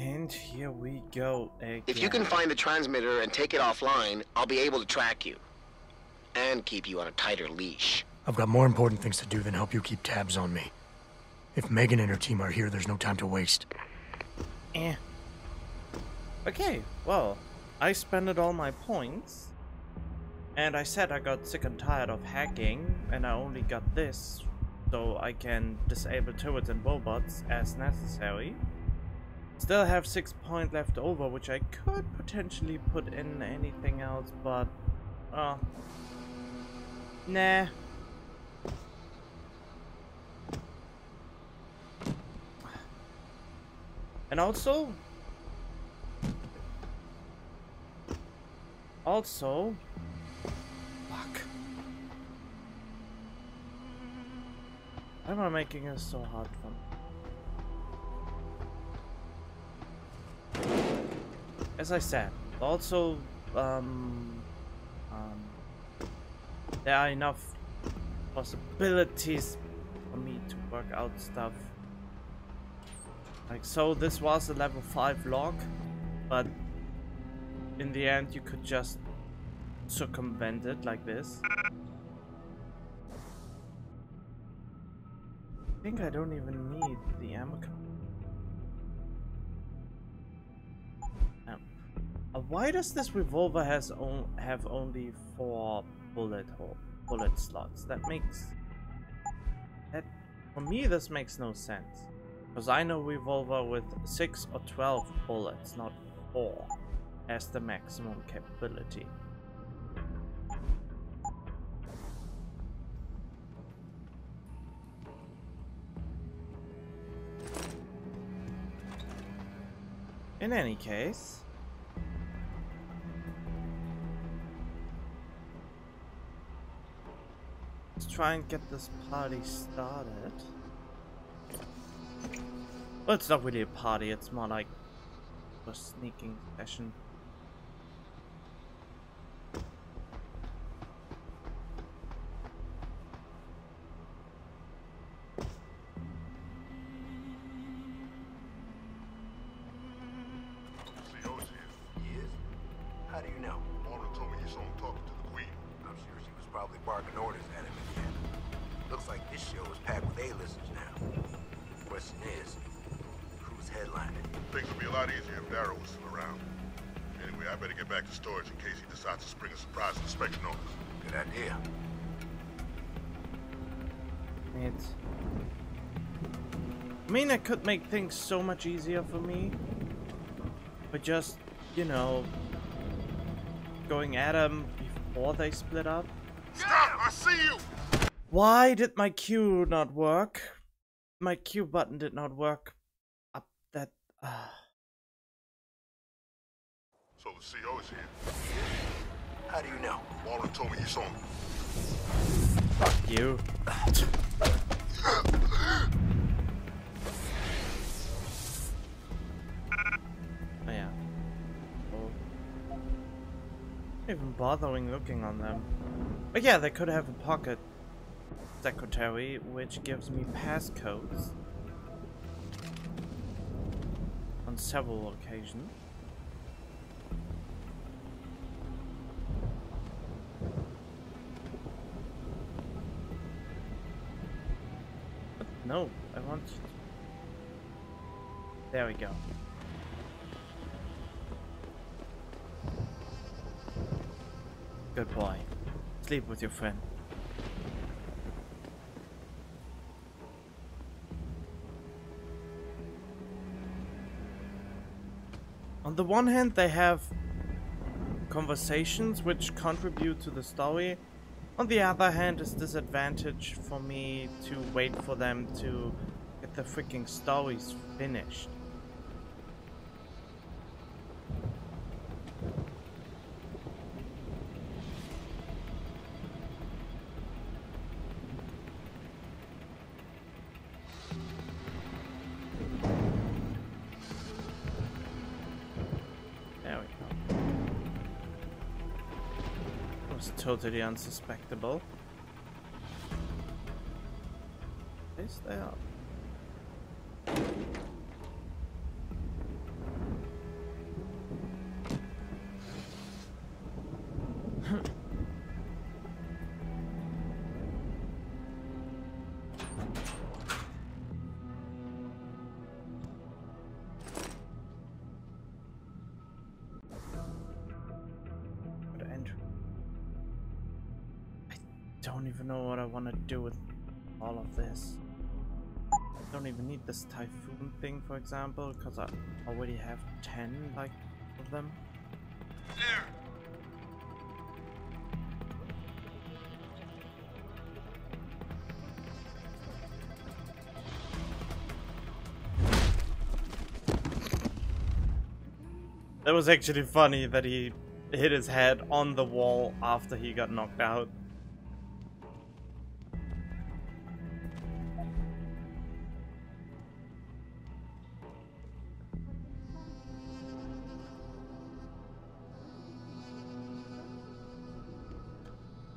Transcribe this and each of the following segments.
And here we go again. If you can find the transmitter and take it offline, I'll be able to track you. And keep you on a tighter leash. I've got more important things to do than help you keep tabs on me. If Megan and her team are here, there's no time to waste. Okay, well, I spent all my points. And I said I got sick and tired of hacking, and I only got this, so I can disable turrets and robots as necessary. Still have 6 points left over, which I could potentially put in anything else, but nah. And also, fuck. Why am I making it so hard for me? As I said, also, there are enough possibilities for me to work out stuff. Like, so this was a level 5 log, but in the end you could just circumvent it like this. I think I don't even need the ammo. Why does this revolver have only 4 bullet slots? For me this makes no sense. Because I know revolver with 6 or 12 bullets, not 4, as the maximum capability. In any case, let's try and get this party started. Well, it's not really a party, it's more like a sneaking session. CEO's here. He is? How do you know? Mara told me you saw him talking to the Queen. I'm sure she was probably barking orders at him again. Looks like this show is packed with A-listers now. Question is, who's headlining? Things would be a lot easier if Darrow was still around. Anyway, I better get back to storage in case he decides to spring a surprise inspection on us. Good idea. I mean, I could make things so much easier for me, but just, you know, going at them before they split up. Stop! I see you! Why did my Q not work? My Q button did not work up that... So the CEO is here. How do you know? Mara told me you saw him. Fuck you. Oh yeah. Oh. Not even bothering looking on them. But yeah, they could have a pocket secretary which gives me passcodes on several occasions. But no, I want you to... There we go. Good boy. Sleep with your friend. On the one hand, they have conversations which contribute to the story. On the other hand, it's disadvantage for me to wait for them to get the freaking stories finished. Totally unsuspectable. Yes, they are. don't even know what I want to do with all of this. I don't even need this typhoon thing, for example, because I already have 10 like of them. There! That was actually funny that he hit his head on the wall after he got knocked out.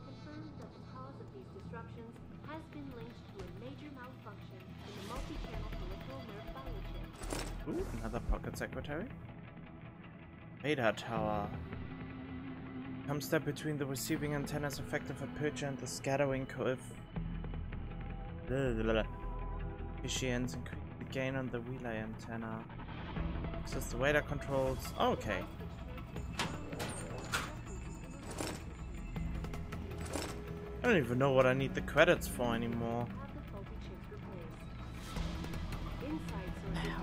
Confirms that the cause of these disruptions has been linked to a major malfunction in the multi-channel peripheral nerve biochip. Ooh, another pocket secretary. Radar tower. Come step between the receiving antenna's effective aperture and the scattering coefficients, increase the gain on the relay antenna. Access the radar controls. Okay. I don't even know what I need the credits for anymore.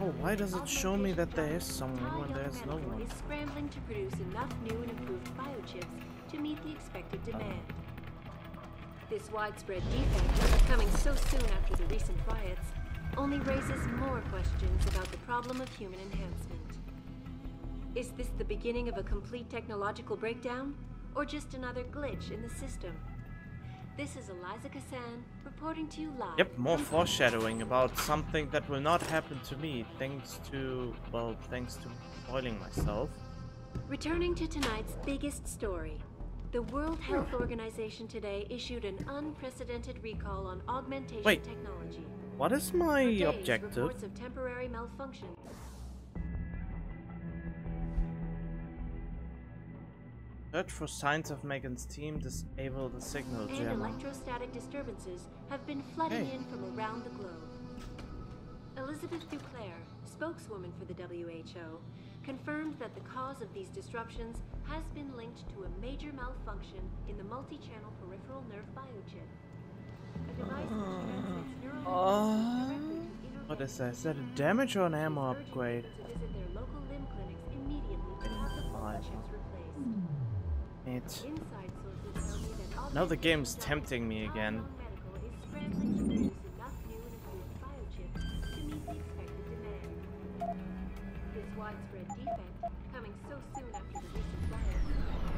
Oh, why does it show me that there is someone when there's no one? Is scrambling to produce enough new and improved biochips to meet the expected demand. This widespread defect, coming so soon after the recent riots, only raises more questions about the problem of human enhancement. Is this the beginning of a complete technological breakdown, or just another glitch in the system? This is Eliza Kassan reporting to you live. Yep, more foreshadowing about something that will not happen to me thanks to, well, thanks to spoiling myself. Returning to tonight's biggest story. The World Health Organization today issued an unprecedented recall on augmentation technology. What is my For days, objective? Reports of temporary malfunction. Search for signs of Megan's team, disable the signal And jammer. electrostatic disturbances have been flooding in from around the globe. Elizabeth Duclair, spokeswoman for the WHO, confirmed that the cause of these disruptions has been linked to a major malfunction in the multi-channel peripheral nerve biochip. A device which transmits neural directly to inner What is that? Is that a damage or an ammo upgrade? to visit their local limb clinics immediately to have the faulty chips replaced. Inside sources tell me that Now the game's tempting me again. Medical is scrambling to produce enough new and improved biochips to meet the expected demand. This widespread defect, coming so soon after the recent riots,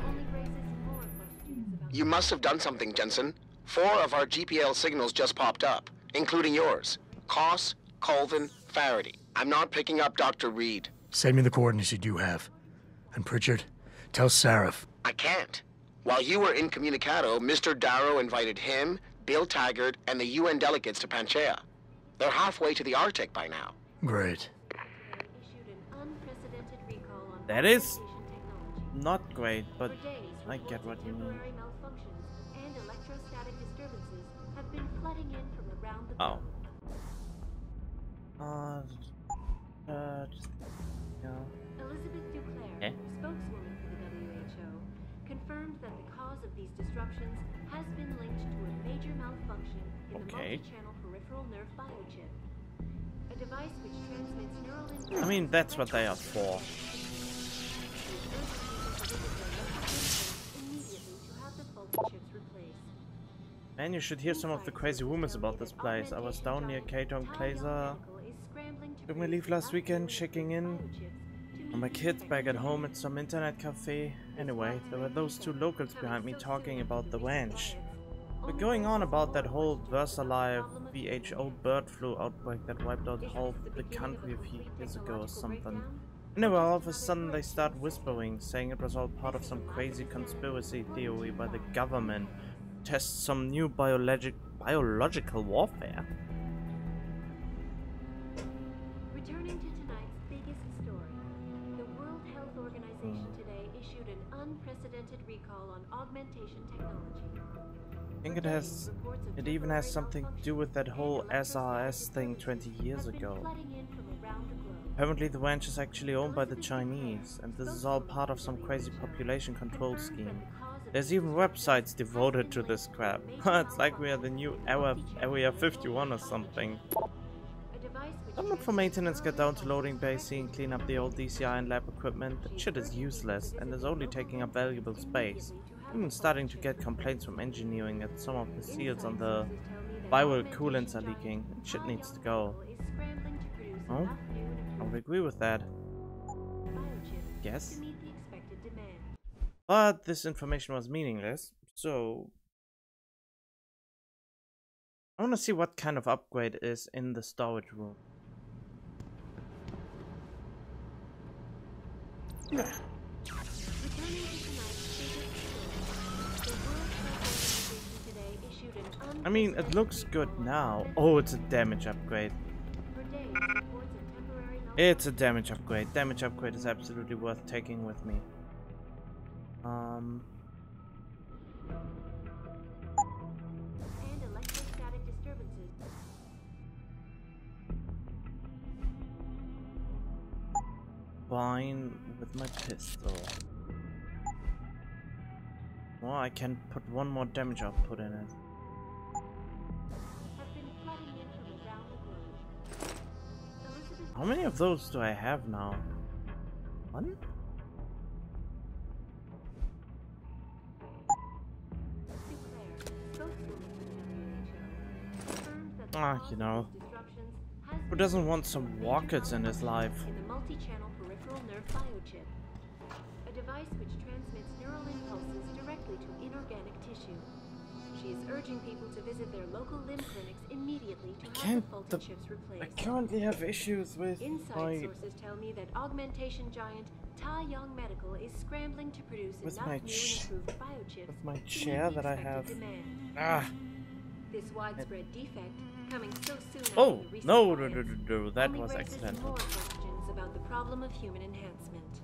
only raises more questions about... You must have done something, Jensen. 4 of our GPL signals just popped up, including yours. Koss, Colvin, Faraday. I'm not picking up Dr. Reed. Send me the coordinates you do have. And Pritchard, tell Sarif. I can't. While you were incommunicado, Mr. Darrow invited him, Bill Taggart, and the UN delegates to Panchea. They're halfway to the Arctic by now. Great. issued an unprecedented recall on That is augmentation technology. not great, but For days, I get what reports of you mean. temporary malfunctions and electrostatic disturbances have been flooding in from around the Oh. globe. Just, yeah. Elizabeth Duclair, Eh? spokeswoman for the WHO, confirmed that the cause of these disruptions has been linked to a major malfunction in the Okay. multi-channel peripheral nerve biochip. A device which transmits neural impulses. I mean, that's what they are for. Immediately to have the faulty chips replaced. Man, you should hear some of the crazy rumors about this place. I was down near Katon Plaza. Took my leave last weekend, checking in on my kids back at home at some internet cafe. Anyway, there were those 2 locals behind me talking about the ranch. We're going on about that whole VersaLife WHO bird flu outbreak that wiped out half the country a few years ago or something. Anyway, all of a sudden they start whispering, saying it was all part of some crazy conspiracy theory by the government to test some new biological warfare. Returning to tonight's biggest story, the World Health Organization today issued an unprecedented recall on augmentation technology. I think it even has something to do with that whole SRS thing 20 years ago. Apparently the ranch is actually owned by the Chinese, and this is all part of some crazy population control scheme. There's even websites devoted to this crap. It's like we are the new Area 51 or something. Someone for maintenance get down to loading bay, seeing clean up the old DCI and lab equipment. That shit is useless and is only taking up valuable space. I'm starting to get complaints from engineering that some of the seals on the viral coolants are leaking. That shit needs to go. Oh, I would agree with that. Yes. But this information was meaningless, so I want to see what kind of upgrade is in the storage room. I mean, it looks good now. Oh, it's a damage upgrade. It's a damage upgrade. Damage upgrade is absolutely worth taking with me. And electrostatic disturbances. Fine with my pistol. Well, I can put one more damage output in it. How many of those do I have now? One? You know, who doesn't want some rockets in his life? In the multi-channel peripheral nerve biochip, a device which transmits neural impulses directly to inorganic tissue. She is urging people to visit their local limb clinics immediately to have the faulty chips replaced. I currently have issues with Inside sources tell me that augmentation giant Ta Young Medical is scrambling to produce enough new and improved biochips with my chair that I have. This widespread defect, coming so soon after Oh, the recent no, riots, that only was raises accidental. more questions about the problem of human enhancement.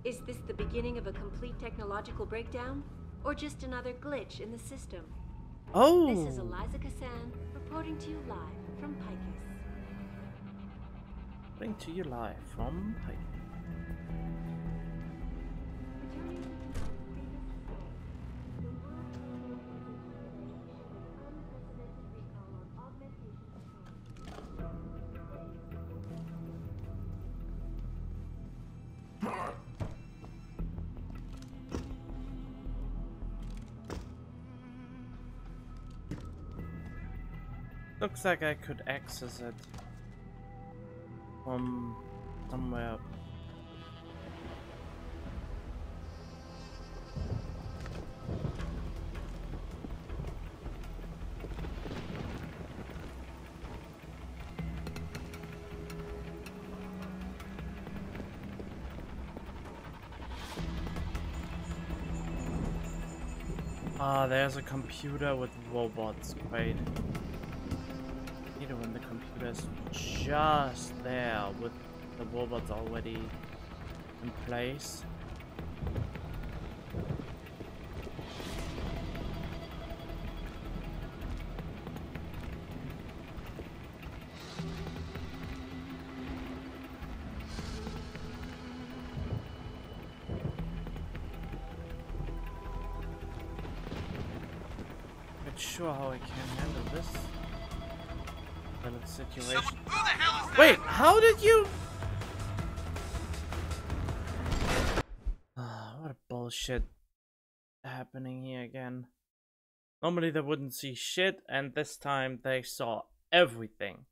Is this the beginning of a complete technological breakdown, or just another glitch in the system? Oh! This is Eliza Kassan, reporting to you live from Picus. Reporting to you live from Picus. Looks like I could access it from somewhere. Ah, there's a computer with robots. Great. When the computer is just there with the robots already in place. Not sure how I can handle this situation. Wait, how did you? What a bullshit happening here again. Normally they wouldn't see shit, and this time they saw everything.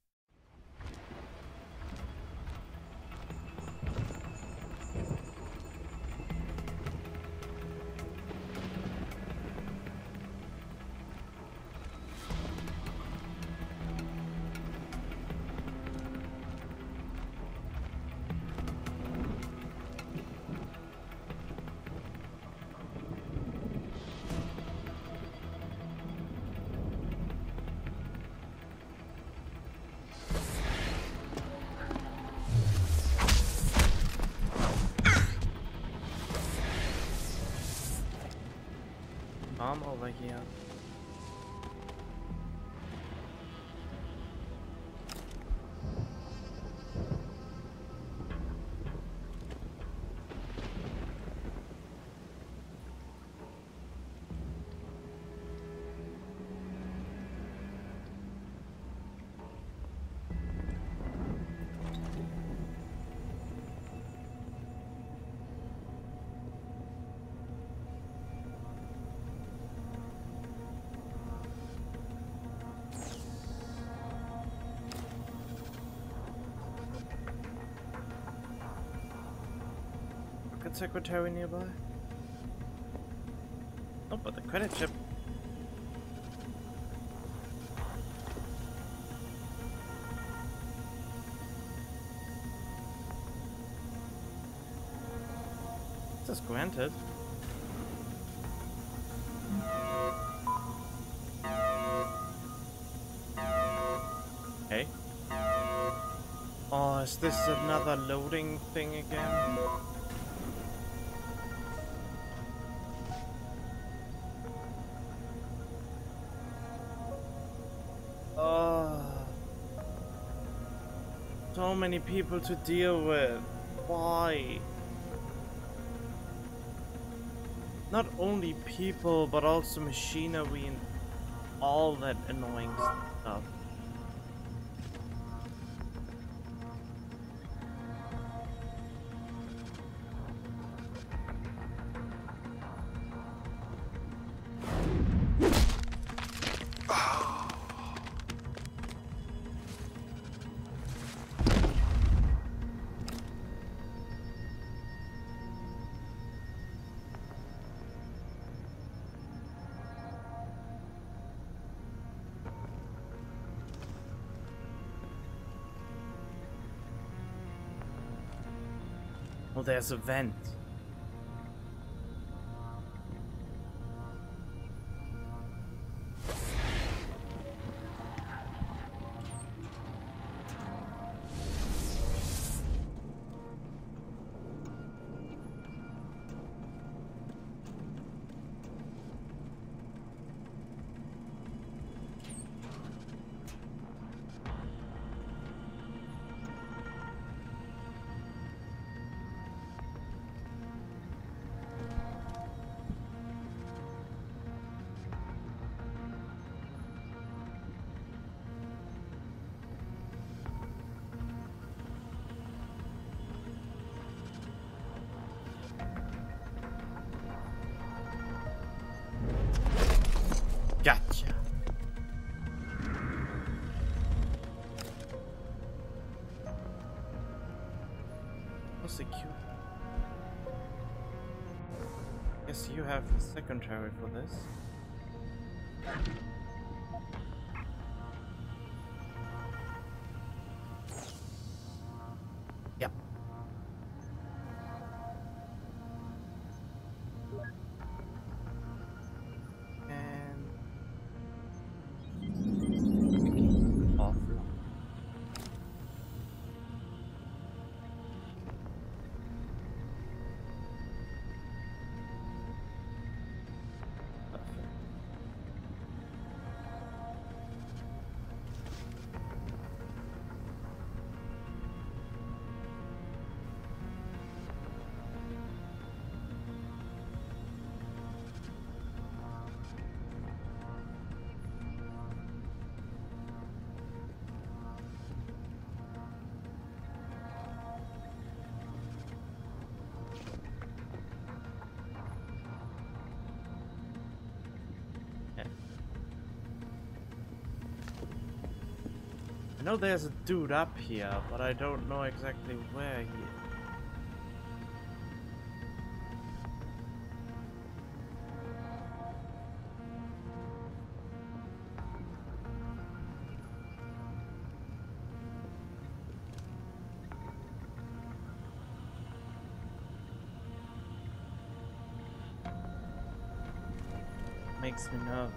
I'm over here. secretary nearby? Oh, but the credit chip. This is granted. Okay. Oh, is this another loading thing again? Oh. So many people to deal with. Why? Not only people, but also machinery and all that annoying stuff. Oh, there's a vent. Gotcha. Oh, secure. Guess you have the secretary for this. Yep. Off. I know there's a dude up here, but I don't know exactly where he is. Makes me nervous.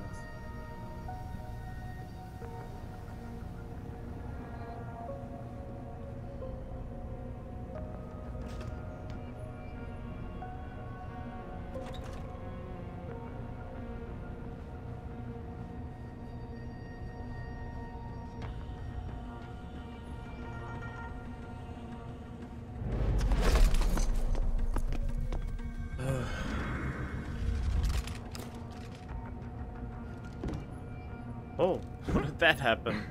Oh, how did that happen?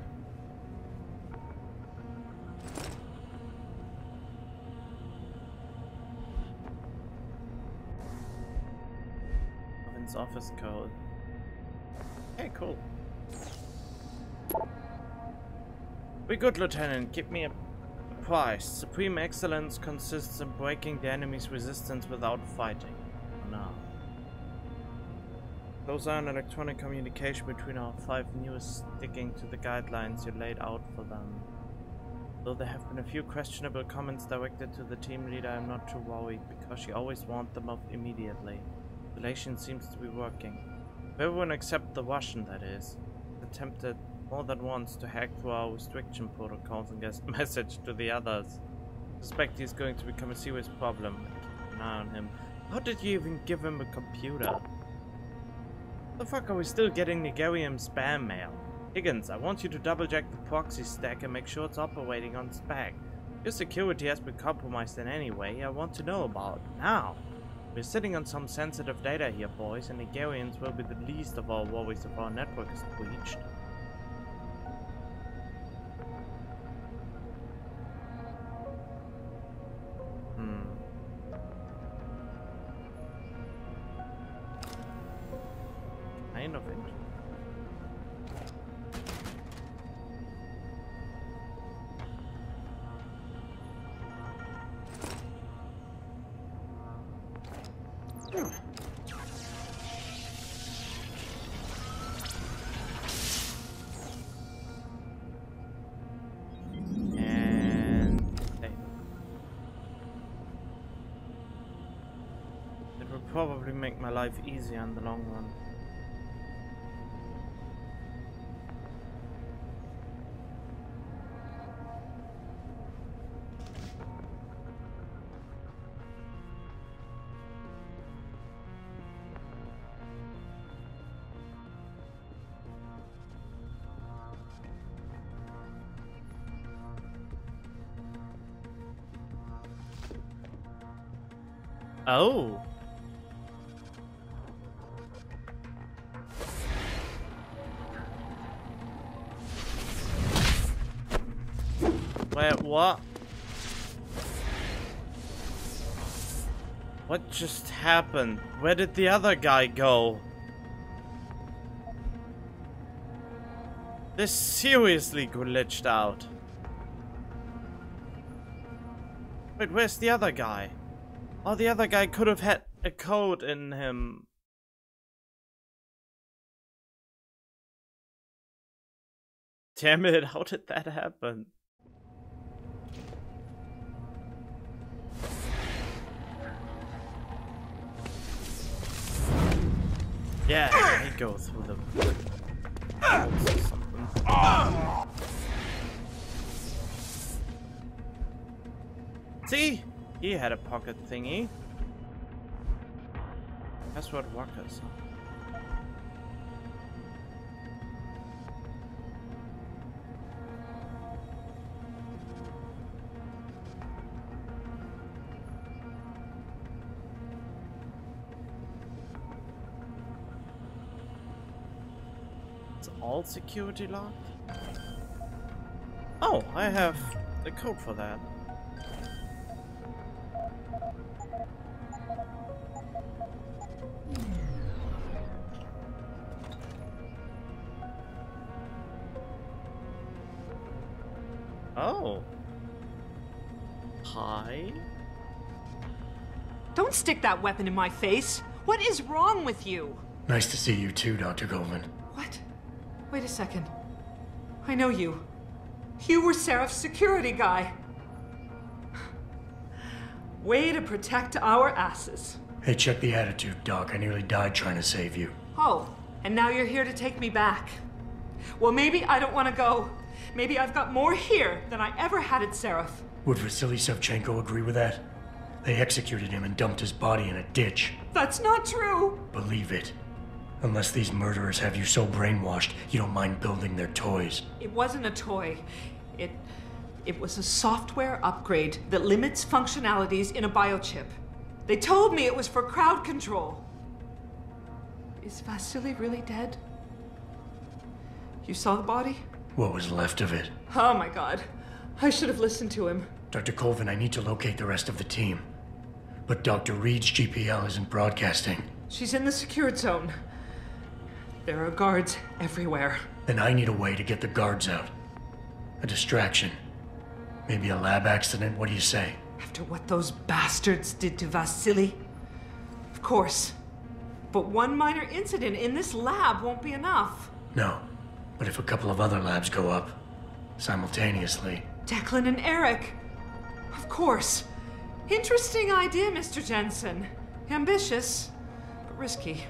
Owen's office code. Hey, cool. We good, Lieutenant. Keep me surprised. Supreme excellence consists in breaking the enemy's resistance without fighting. No. Those are an electronic communication between our 5 newest, sticking to the guidelines you laid out for them. Though there have been a few questionable comments directed to the team leader, I'm not too worried, because she always warned them off immediately. The relation seems to be working. Everyone except the Russian, that is, attempted more than once to hack through our restriction protocols and get a message to the others. I suspect he's going to become a serious problem. Keep an eye on him. How did you even give him a computer? The fuck are we still getting Nigerian spam mail? Higgins, I want you to double check the proxy stack and make sure it's operating on spec. Your security has been compromised in any way I want to know about now. We're sitting on some sensitive data here, boys, and Nigerians will be the least of our worries if our network is breached. Kind of interesting. Probably make my life easier in the long run. Oh. Wait, what? What just happened? Where did the other guy go? This seriously glitched out. Wait, where's the other guy? Oh, the other guy could have had a code in him. Damn it, how did that happen? Yeah, I go through the See? He had a pocket thingy. That's what workers. It's all security locked? Oh, I have the code for that. Oh. Hi. Don't stick that weapon in my face. What is wrong with you? Nice to see you too, Dr. Goldman. What? Wait a second. I know you. You were Seraph's security guy. Way to protect our asses. Hey, check the attitude, Doc. I nearly died trying to save you. Oh, and now you're here to take me back. Well, maybe I don't want to go. Maybe I've got more here than I ever had at Seraph. Would Vasily Savchenko agree with that? They executed him and dumped his body in a ditch. That's not true. Believe it. Unless these murderers have you so brainwashed, you don't mind building their toys. It wasn't a toy. It was a software upgrade that limits functionalities in a biochip. They told me it was for crowd control. Is Vasily really dead? You saw the body? What was left of it? Oh my god. I should have listened to him. Dr. Colvin, I need to locate the rest of the team. But Dr. Reed's GPL isn't broadcasting. She's in the secured zone. There are guards everywhere. Then I need a way to get the guards out. A distraction. Maybe a lab accident? What do you say? After what those bastards did to Vasily? Of course. But one minor incident in this lab won't be enough. No. But if a couple of other labs go up simultaneously... Declan and Eric. Of course. Interesting idea, Mr. Jensen. Ambitious, but risky.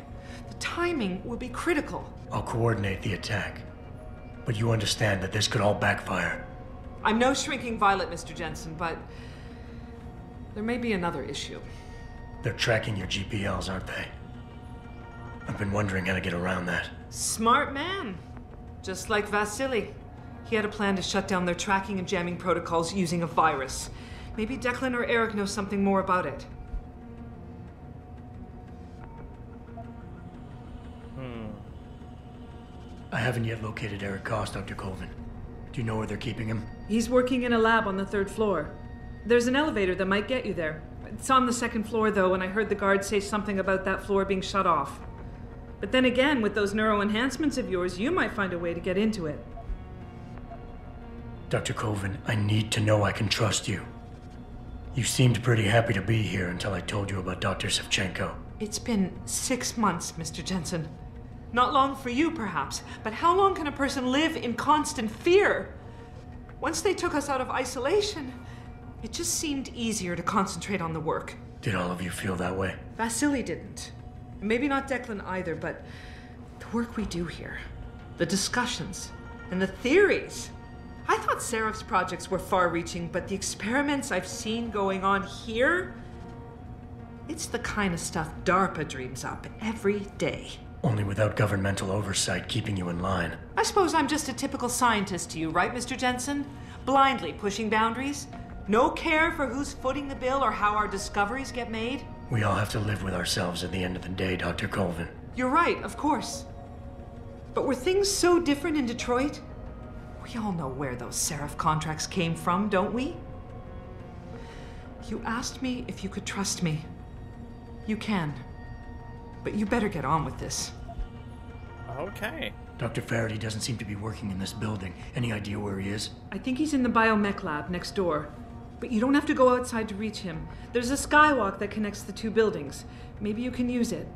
The timing will be critical. I'll coordinate the attack. But you understand that this could all backfire. I'm no shrinking violet, Mr. Jensen, but there may be another issue. They're tracking your GPLs, aren't they? I've been wondering how to get around that. Smart man. Just like Vasily. He had a plan to shut down their tracking and jamming protocols using a virus. Maybe Declan or Eric know something more about it. I haven't yet located Eric Koss, Dr. Colvin. Do you know where they're keeping him? He's working in a lab on the 3rd floor. There's an elevator that might get you there. It's on the 2nd floor, though, and I heard the guard say something about that floor being shut off. But then again, with those neuroenhancements of yours, you might find a way to get into it. Dr. Colvin, I need to know I can trust you. You seemed pretty happy to be here until I told you about Dr. Savchenko. It's been 6 months, Mr. Jensen. Not long for you, perhaps, but how long can a person live in constant fear? Once they took us out of isolation, it just seemed easier to concentrate on the work. Did all of you feel that way? Vasily didn't. Maybe not Declan either, but the work we do here, the discussions, and the theories. I thought Seraph's projects were far-reaching, but the experiments I've seen going on here, it's the kind of stuff DARPA dreams up every day. Only without governmental oversight keeping you in line. I suppose I'm just a typical scientist to you, right, Mr. Jensen? Blindly pushing boundaries? No care for who's footing the bill or how our discoveries get made? We all have to live with ourselves at the end of the day, Dr. Colvin. You're right, of course. But were things so different in Detroit? We all know where those Seraph contracts came from, don't we? You asked me if you could trust me. You can. But you better get on with this. Okay. Dr. Faraday doesn't seem to be working in this building. Any idea where he is? I think he's in the biomech lab next door. But you don't have to go outside to reach him. There's a skywalk that connects the 2 buildings. Maybe you can use it.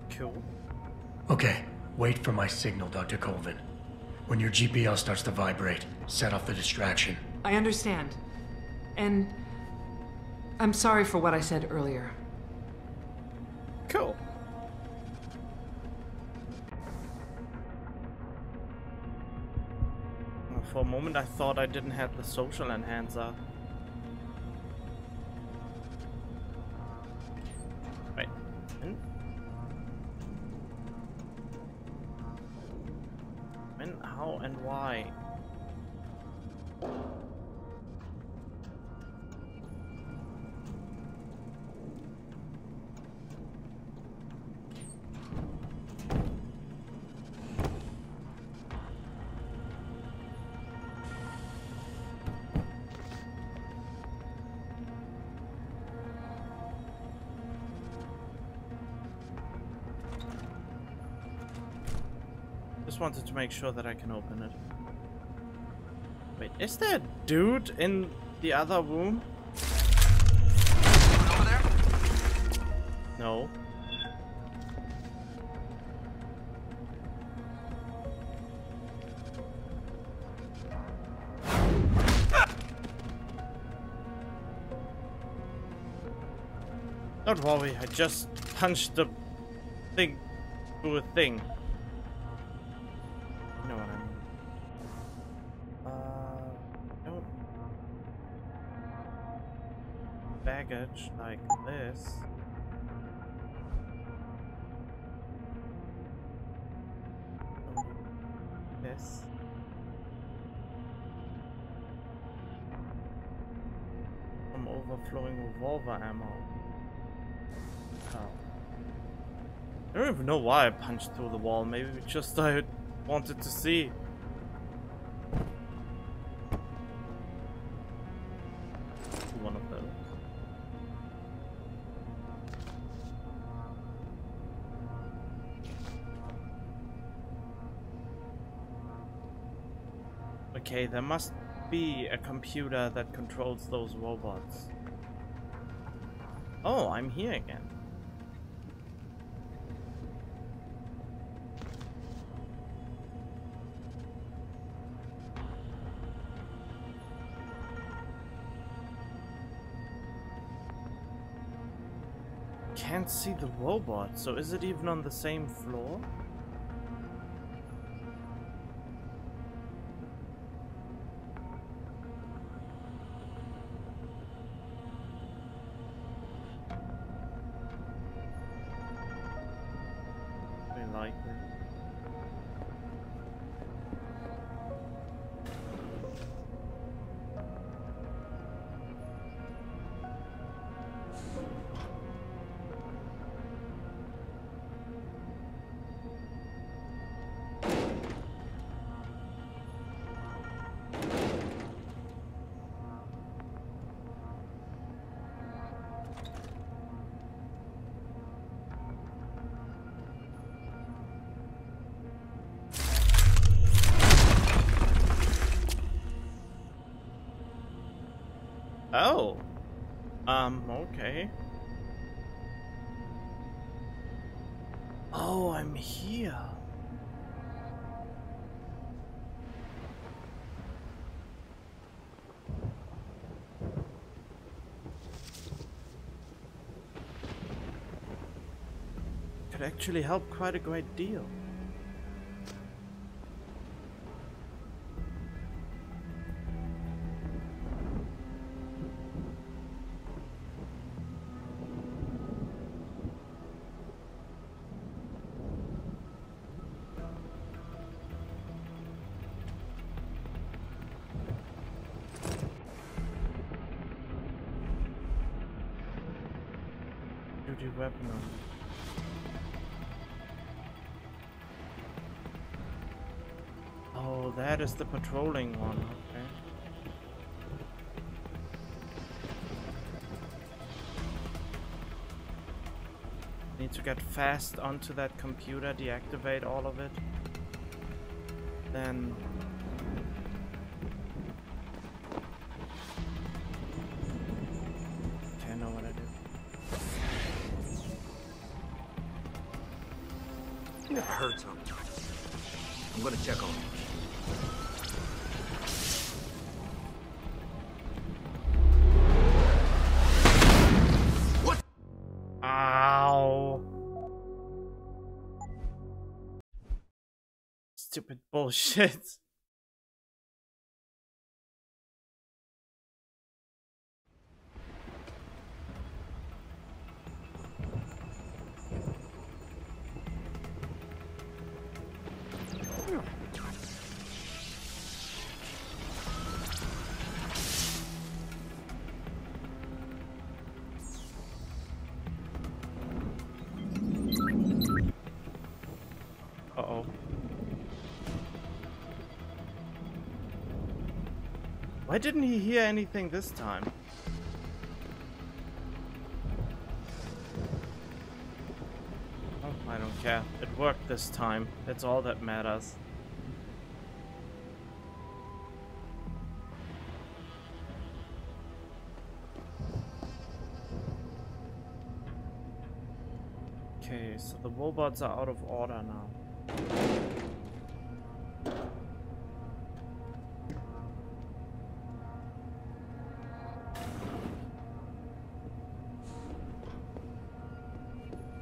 Cool. Okay, wait for my signal, Dr. Colvin. When your GPL starts to vibrate, set off the distraction. I understand. And I'm sorry for what I said earlier. Cool. For a moment I thought I didn't have the social enhancer. Wait. When, how, and why? Just wanted to make sure that I can open it. Wait, is there a dude in the other room? Over there? No. Don't worry, I just punched the thing through a thing. You know what I mean. Don't baggage like this. This. Some overflowing revolver ammo. Oh. I don't even know why I punched through the wall. Maybe just I wanted to see. One of those. Okay, there must be a computer that controls those robots. Oh, I'm here again. Can't see the robot, so is it even on the same floor? Very likely. Oh. Okay. Oh, I'm here. Could actually help quite a great deal. Duty weapon on. Oh, that is the patrolling one, okay. Need to get fast onto that computer, deactivate all of it. Then... Okay, I know what I did. I heard something. I'm gonna check on it. What? Ow! Stupid bullshit. Uh-oh. Why didn't he hear anything this time? Oh, I don't care. It worked this time. That's all that matters. Okay, so the robots are out of order now.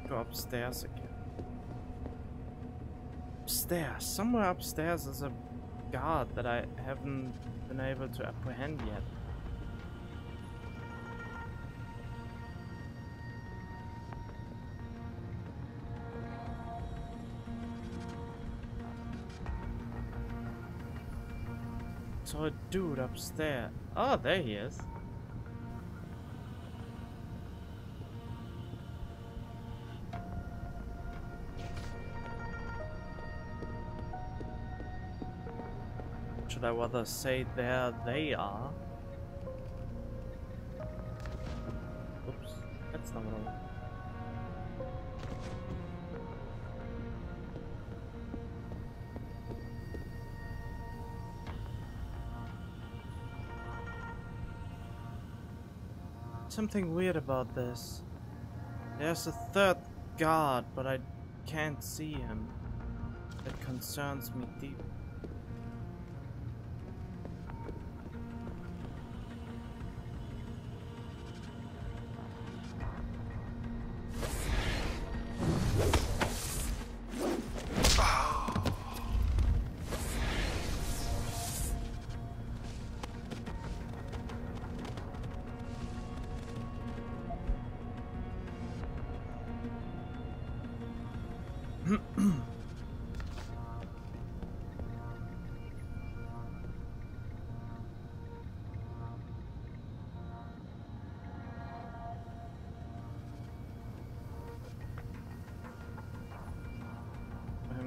Go upstairs again. Upstairs. Somewhere upstairs is a guard that I haven't been able to apprehend yet. So a dude upstairs. Oh, there he is. Should I rather say there they are? Oops, that's not what I want. Something weird about this. There's a third guard, but I can't see him. That concerns me deeply.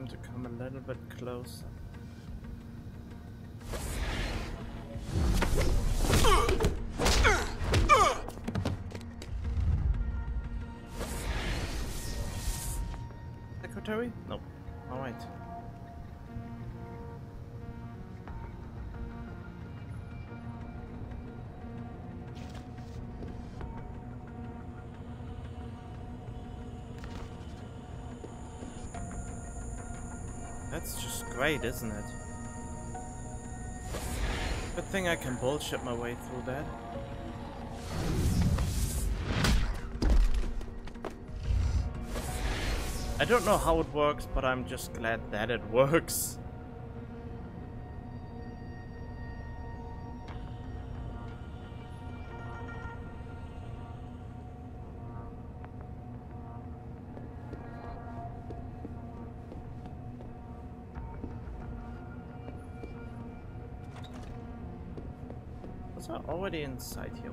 To come a little bit closer. Secretary? No. Alright. That's just great, isn't it? Good thing I can bullshit my way through that. I don't know how it works, but I'm just glad that it works. Was I already inside here?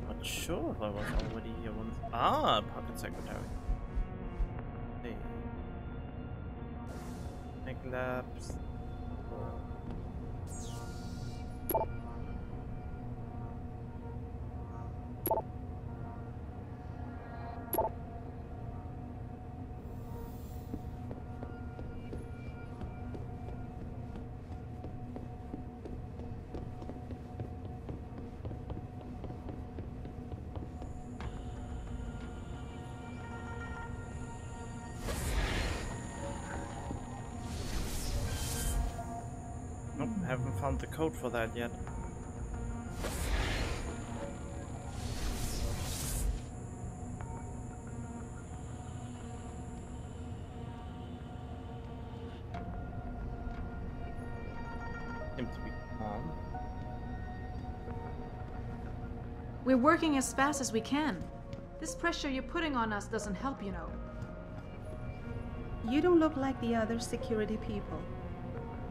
Not sure if I was already here once. Ah, pocket secretary. Hey. Make labs. Nope, haven't found the code for that yet. Seems to be calm. We're working as fast as we can. This pressure you're putting on us doesn't help, you know. You don't look like the other security people.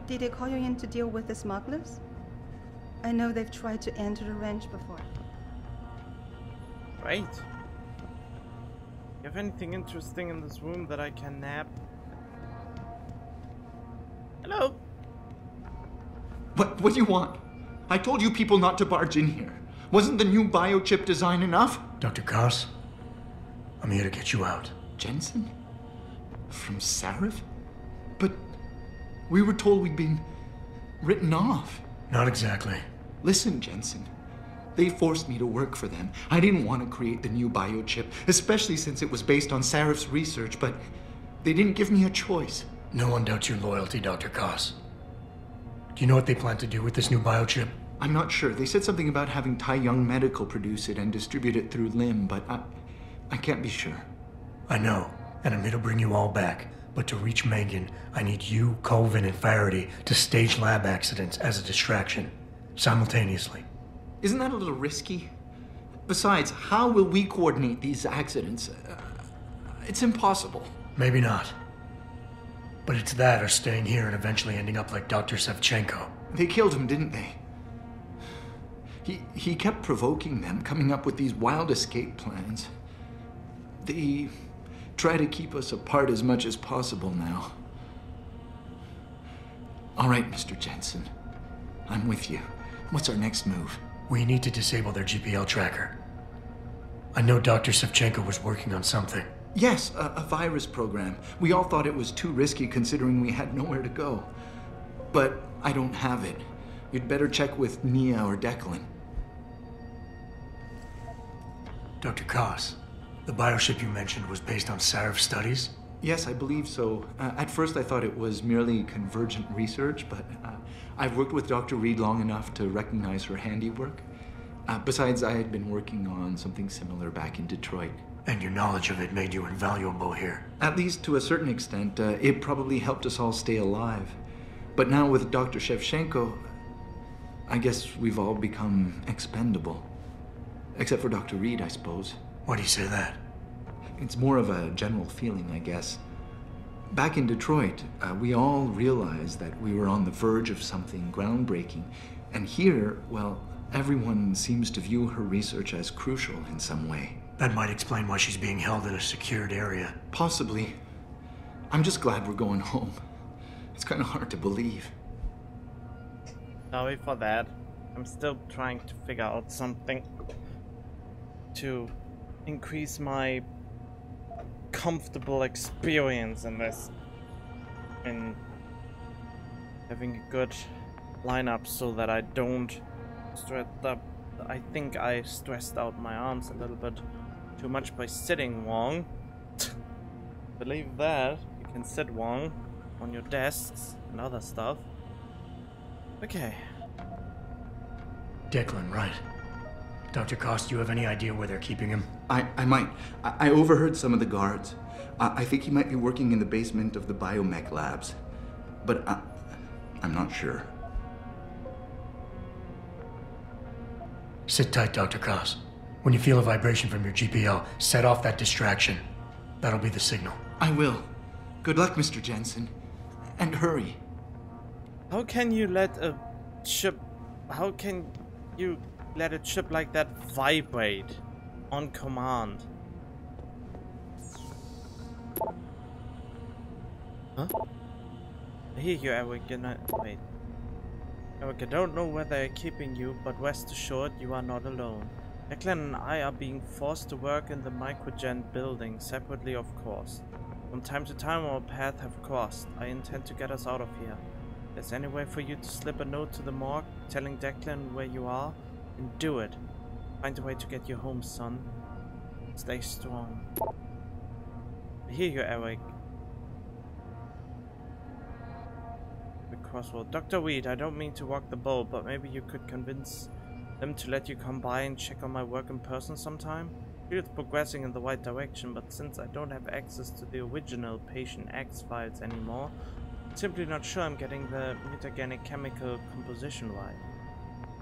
Did they call you in to deal with the smugglers? I know they've tried to enter the ranch before. Right. You have anything interesting in this room that I can nab? Hello? What do you want? I told you people not to barge in here. Wasn't the new biochip design enough? Dr. Koss, I'm here to get you out. Jensen? From Sarif? But we were told we'd been written off. Not exactly. Listen, Jensen. They forced me to work for them. I didn't want to create the new biochip, especially since it was based on Sarif's research, but they didn't give me a choice. No one doubts your loyalty, Dr. Koss. Do you know what they plan to do with this new biochip? I'm not sure. They said something about having Tai Young Medical produce it and distribute it through LIM, but I can't be sure. I know, and I'm here to bring you all back. But to reach Megan, I need you, Colvin, and Faraday to stage lab accidents as a distraction, simultaneously. Isn't that a little risky? Besides, how will we coordinate these accidents? It's impossible. Maybe not. But it's that or staying here and eventually ending up like Dr. Sevchenko. They killed him, didn't they? He kept provoking them, coming up with these wild escape plans. They try to keep us apart as much as possible now. All right, Mr. Jensen. I'm with you. What's our next move? We need to disable their GPL tracker. I know Dr. Savchenko was working on something. Yes, a virus program. We all thought it was too risky considering we had nowhere to go. But I don't have it. You'd better check with Nia or Declan. Dr. Koss, the bioship you mentioned was based on Sarif's studies? Yes, I believe so. At first I thought it was merely convergent research, but I've worked with Dr. Reed long enough to recognize her handiwork. Besides, I had been working on something similar back in Detroit. And your knowledge of it made you invaluable here. At least to a certain extent, it probably helped us all stay alive. But now with Dr. Shevchenko, I guess we've all become expendable. Except for Dr. Reed, I suppose. Why do you say that? It's more of a general feeling, I guess. Back in Detroit, we all realized that we were on the verge of something groundbreaking. And here, well, everyone seems to view her research as crucial in some way. That might explain why she's being held in a secured area. Possibly. I'm just glad we're going home. It's kind of hard to believe. Sorry for that. I'm still trying to figure out something to increase my comfortable experience in this. And having a good lineup so that I don't stress up. I think I stressed out my arms a little bit too much by sitting wrong. Believe that. You can sit wrong on your desks and other stuff. Okay. Declan, right. Dr. Koss, do you have any idea where they're keeping him? I might. I overheard some of the guards. I think he might be working in the basement of the biomech labs. But I'm not sure. Sit tight, Dr. Koss. When you feel a vibration from your GPL, set off that distraction. That'll be the signal. I will. Good luck, Mr. Jensen. And hurry. How can you let a ship... How can you let a ship like that vibrate on command? Huh? I hear you, Eric. Wait. Eric, I don't know where they're keeping you, but rest assured you are not alone. Declan and I are being forced to work in the Microgen building, separately of course. From time to time our paths have crossed. I intend to get us out of here. If there's any way for you to slip a note to the morgue, telling Declan where you are, then do it. Find a way to get you home, son. Stay strong. I hear you, Eric. Crossroad. Dr. Reed, I don't mean to rock the boat, but maybe you could convince them to let you come by and check on my work in person sometime? I feel it's progressing in the right direction, but since I don't have access to the original Patient X files anymore, I'm simply not sure I'm getting the mutagenic chemical composition right.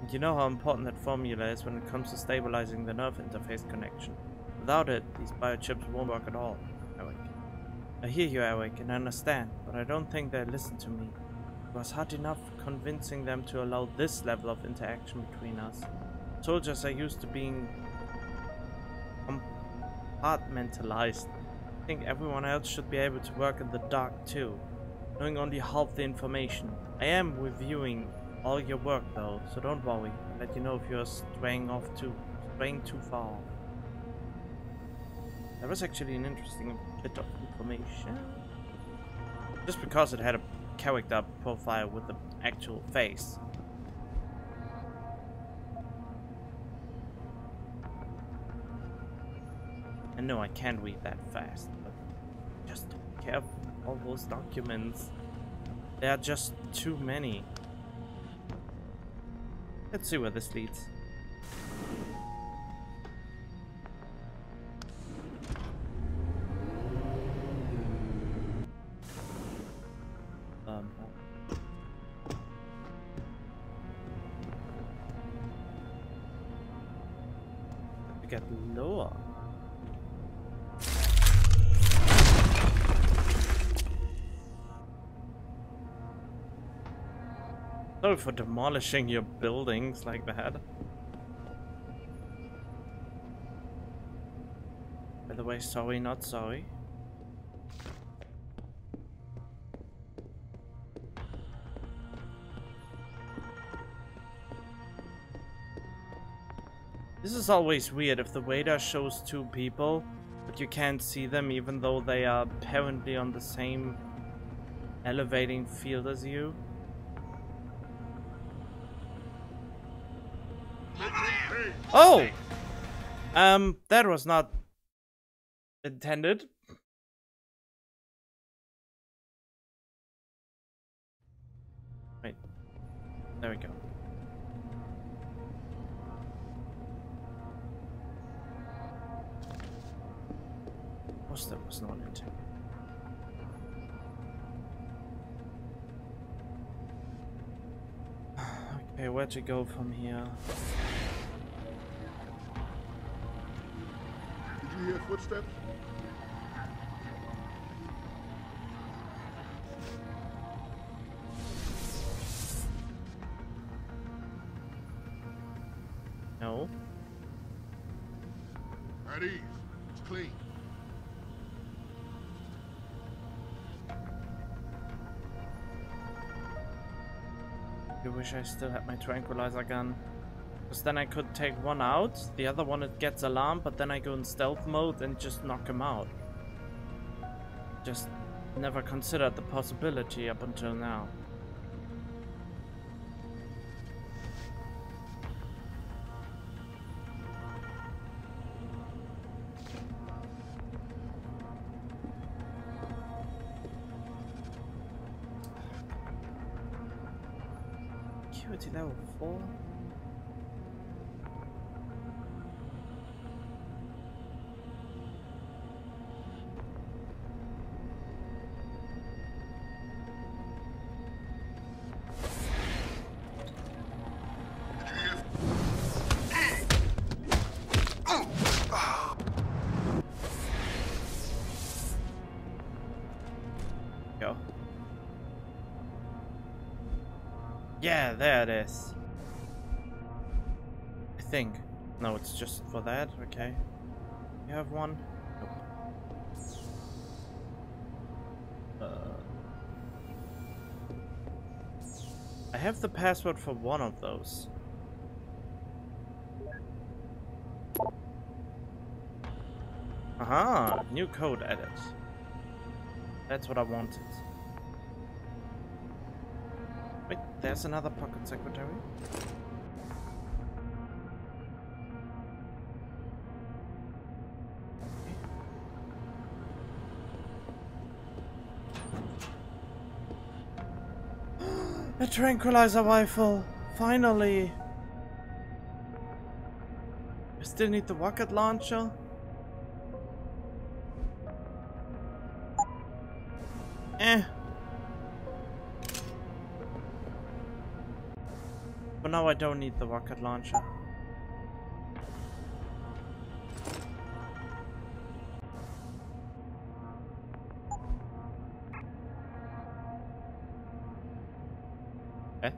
And you know how important that formula is when it comes to stabilizing the nerve interface connection. Without it, these biochips won't work at all. Eric. I hear you, Eric, and I understand, but I don't think they listen to me. It was hard enough convincing them to allow this level of interaction between us. Soldiers are used to being compartmentalized. I think everyone else should be able to work in the dark too, knowing only half the information. I am reviewing all your work though, so don't worry. I'll let you know if you're straying too far. That was actually an interesting bit of information. Just because it had a character profile with the actual face. And no, I can't read that fast, but just be careful. All those documents, there are just too many. Let's see where this leads. To get lower. Sorry for demolishing your buildings like that. By the way, sorry, not sorry. This is always weird if the radar shows two people, but you can't see them even though they are apparently on the same elevating field as you. Oh! That was not intended. Wait. There we go. That was not intended. Okay, where to go from here? Did you hear footsteps? No. At ease. It's clean. I wish I still had my tranquilizer gun. Because then I could take one out, the other one it gets alarmed, but then I go in stealth mode and just knock him out. Just never considered the possibility up until now. Acuity level 4? Go. Yeah, there it is. I think. No, it's just for that. Okay. You have one? Nope. I have the password for one of those. Aha! New code added. That's what I wanted. Wait, there's another pocket secretary? A tranquilizer rifle! Finally! I still need the rocket launcher? But now I don't need the rocket launcher. Eh?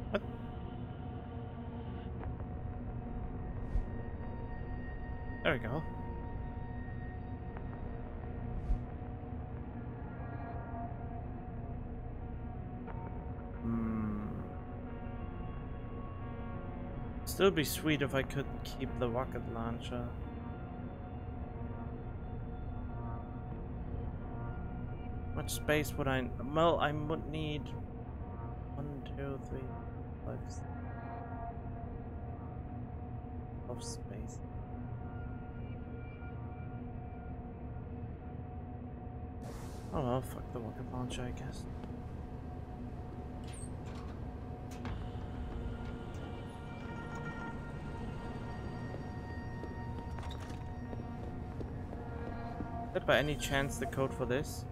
What? There we go. Still be sweet if I could keep the rocket launcher. Much space would I? Well, I would need 1, 2, 3, 5, 6 of space. Oh well, fuck the rocket launcher, I guess. Is that by any chance the code for this?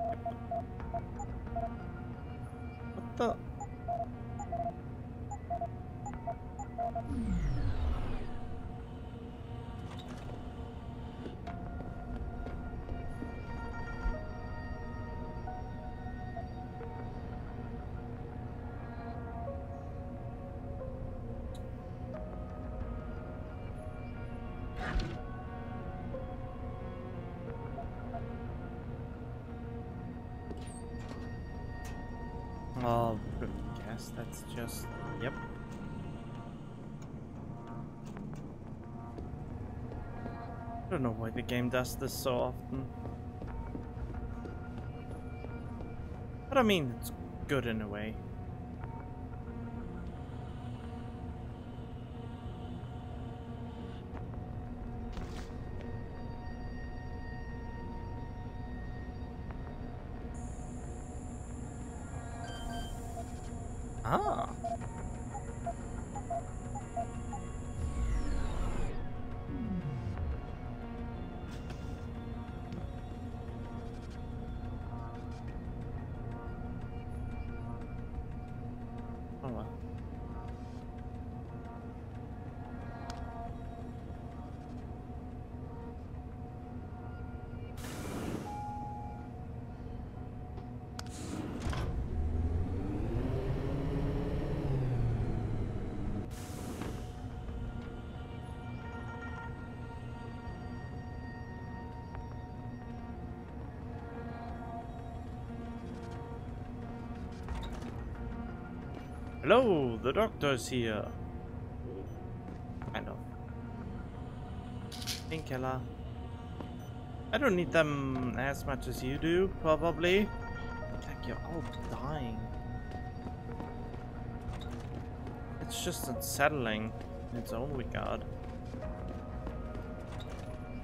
What the? Oh, yes, that's just... Yep. I don't know why the game does this so often. But I mean, it's good in a way. Ah. Oh well. Hello, the doctor's here. Kind of. Painkiller. I don't need them as much as you do, probably. Like, you're all dying. It's just unsettling in its own regard.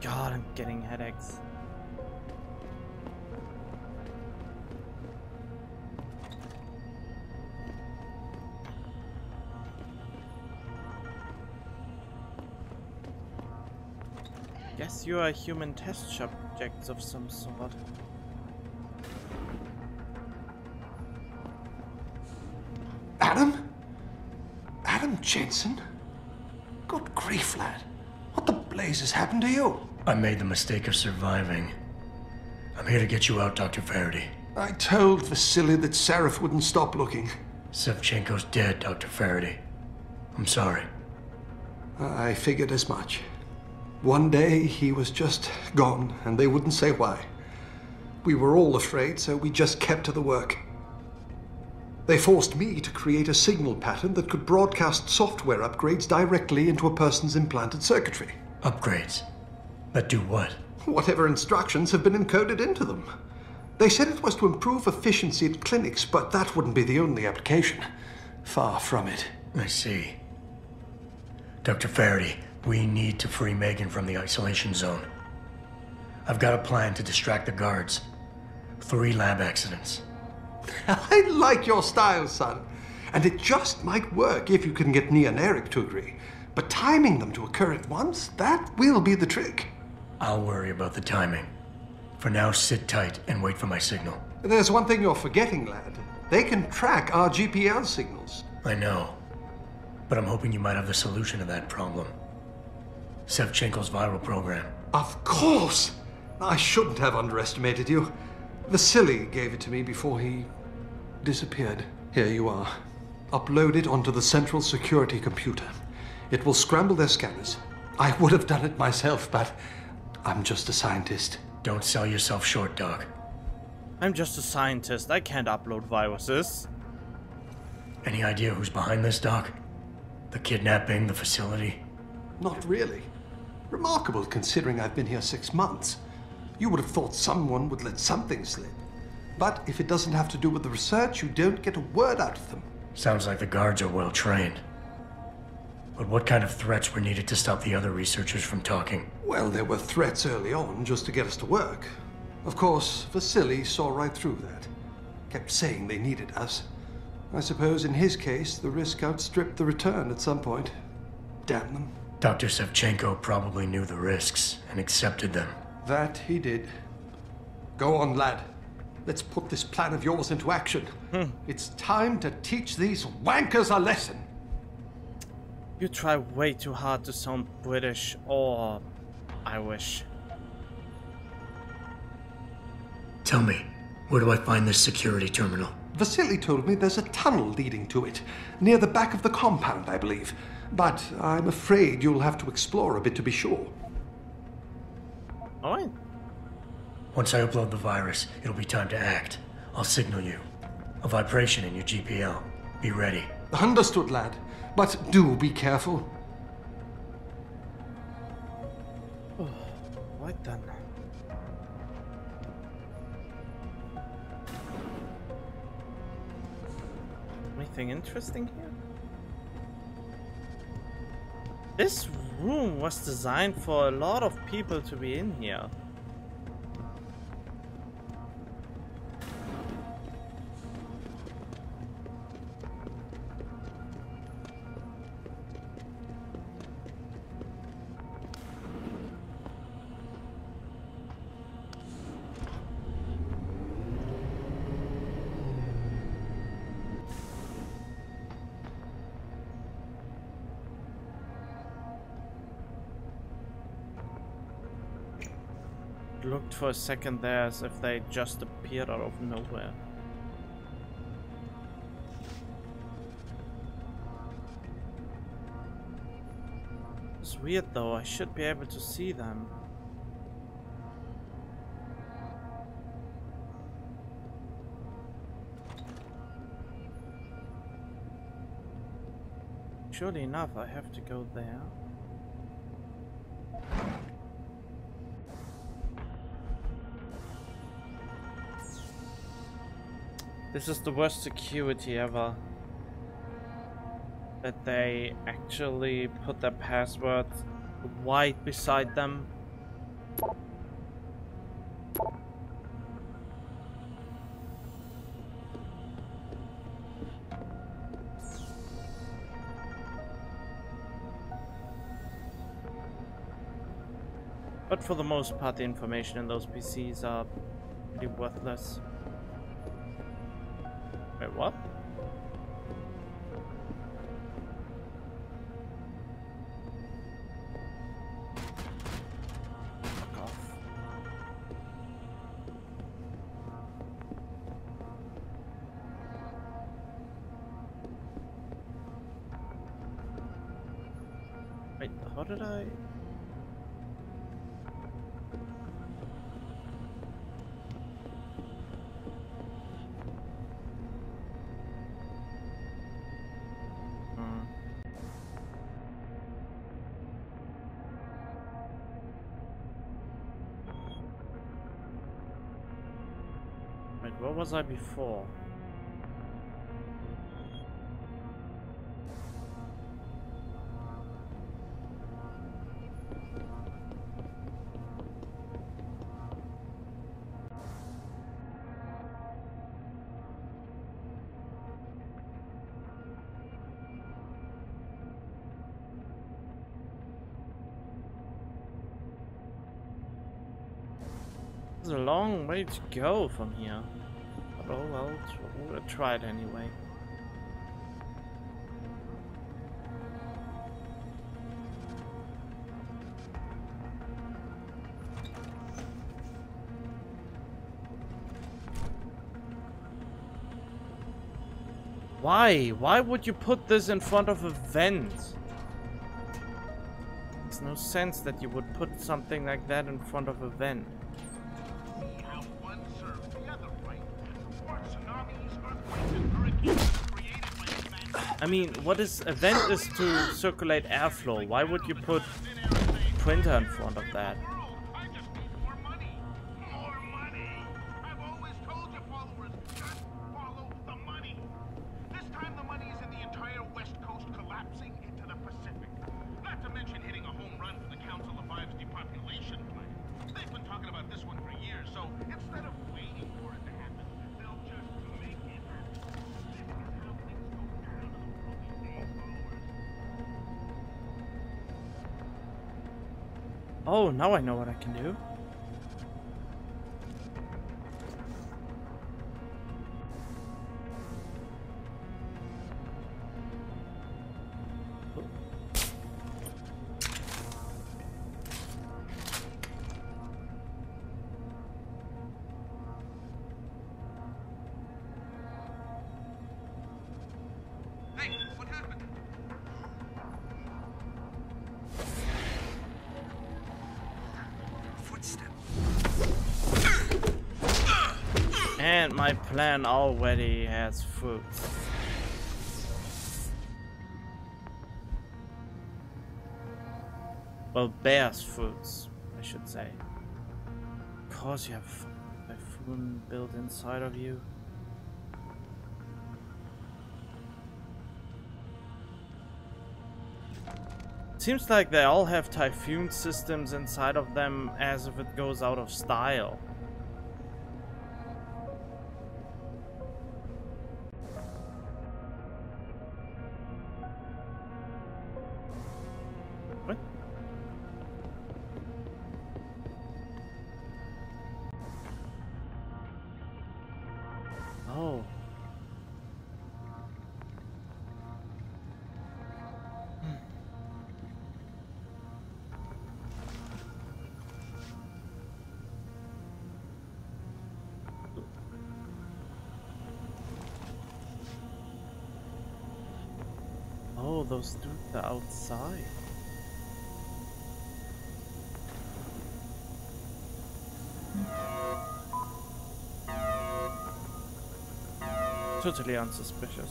God, I'm getting headaches. Guess you are human test subjects of some sort. Adam? Adam Jensen? Good grief, lad. What the blazes happened to you? I made the mistake of surviving. I'm here to get you out, Dr. Faraday. I told Vasily that Seraph wouldn't stop looking. Sevchenko's dead, Dr. Faraday. I'm sorry. I figured as much. One day he was just gone, and they wouldn't say why. We were all afraid, so we just kept to the work. They forced me to create a signal pattern that could broadcast software upgrades directly into a person's implanted circuitry. Upgrades? That do what? Whatever instructions have been encoded into them. They said it was to improve efficiency at clinics, but that wouldn't be the only application. Far from it. I see. Dr. Faraday, we need to free Megan from the isolation zone. I've got a plan to distract the guards. 3 lab accidents. I like your style, son. And it just might work if you can get Nia and Eric to agree. But timing them to occur at once, that will be the trick. I'll worry about the timing. For now, sit tight and wait for my signal. There's one thing you're forgetting, lad. They can track our GPL signals. I know. But I'm hoping you might have the solution to that problem. Sevchenko's viral program. Of course! I shouldn't have underestimated you. Vasily gave it to me before he disappeared. Here you are. Upload it onto the central security computer. It will scramble their scanners. I would have done it myself, but I'm just a scientist. Don't sell yourself short, Doc. I'm just a scientist. I can't upload viruses. Any idea who's behind this, Doc? The kidnapping, the facility? Not really. Remarkable considering I've been here 6 months. You would have thought someone would let something slip. But if it doesn't have to do with the research, you don't get a word out of them. Sounds like the guards are well trained. But what kind of threats were needed to stop the other researchers from talking? Well, there were threats early on just to get us to work. Of course, Vasily saw right through that. Kept saying they needed us. I suppose in his case, the risk outstripped the return at some point. Damn them. Dr. Sevchenko probably knew the risks and accepted them. That he did. Go on, lad. Let's put this plan of yours into action. It's time to teach these wankers a lesson. You try way too hard to sound British or Irish. Tell me, where do I find this security terminal? Vasily told me there's a tunnel leading to it, near the back of the compound, I believe. But I'm afraid you'll have to explore a bit to be sure. Alright. Once I upload the virus, it'll be time to act. I'll signal you. A vibration in your GPL. Be ready. Understood, lad. But do be careful. Right then. Anything interesting here? This room was designed for a lot of people to be in here. Looked for a second there as if they just appeared out of nowhere. It's weird though, I should be able to see them. Surely enough, I have to go there. This is the worst security ever. That they actually put their password right beside them. But for the most part, the information in those PCs are pretty worthless. Wait, what? Fuck off. Wait, how did I... Where was I before? There's a long way to go from here. Oh well, we'll try it anyway. Why? Why would you put this in front of a vent? There's no sense that you would put something like that in front of a vent. I mean, what is a vent is to circulate airflow. Why would you put printer in front of that? Oh, now I know what I can do. And my plan already has fruits. Well, bears fruits, I should say. Because you have typhoon built inside of you. Seems like they all have typhoon systems inside of them as if it goes out of style. What? Oh. Oh, those dudes are outside. Totally unsuspicious.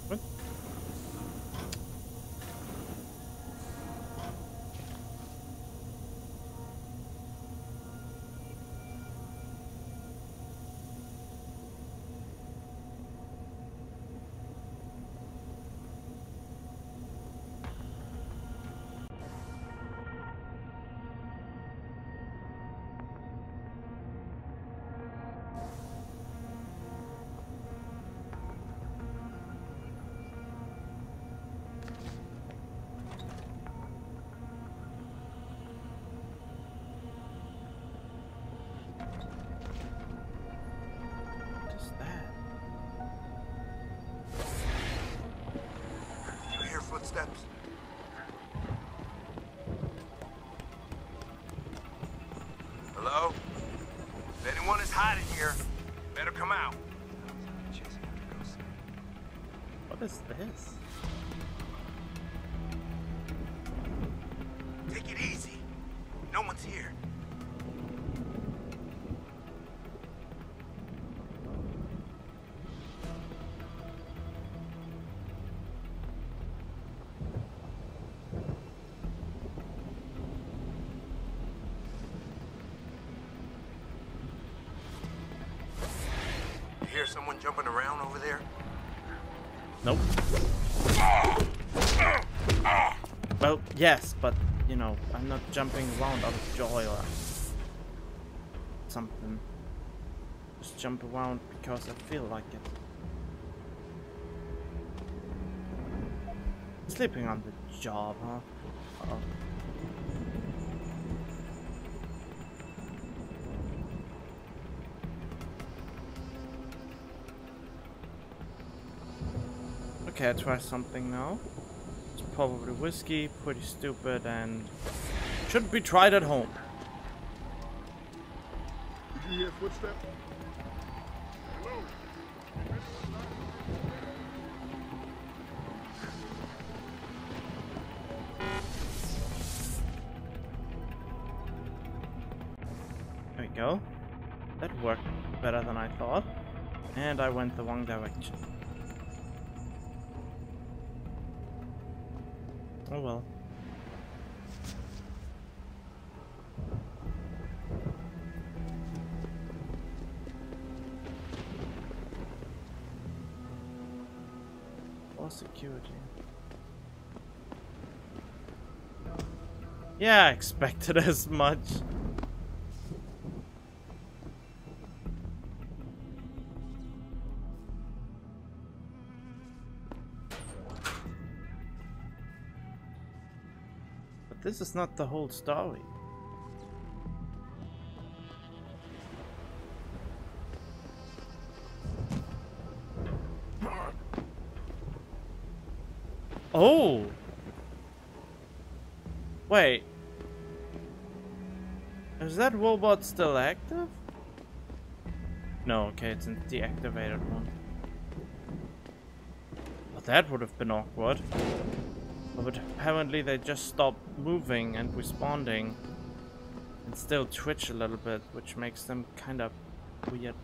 What? Footsteps. Hello? If anyone is hiding here, better come out. What is this? Take it easy. No one's here. Hear someone jumping around over there? Nope. Well, yes, but you know, I'm not jumping around out of joy or something. Just jump around because I feel like it. Sleeping on the job, huh? Uh-oh. Okay, I try something now. It's probably whiskey, pretty stupid, and shouldn't be tried at home. Did you hear footsteps? Hello? There we go. That worked better than I thought. And I went the wrong direction. Oh well. Or security. Yeah, I expected as much. This is not the whole story. Oh! Wait. Is that robot still active? No, okay, it's a deactivated one. But that would have been awkward. But apparently they just stopped moving and responding. And still twitch a little bit, which makes them kind of weird.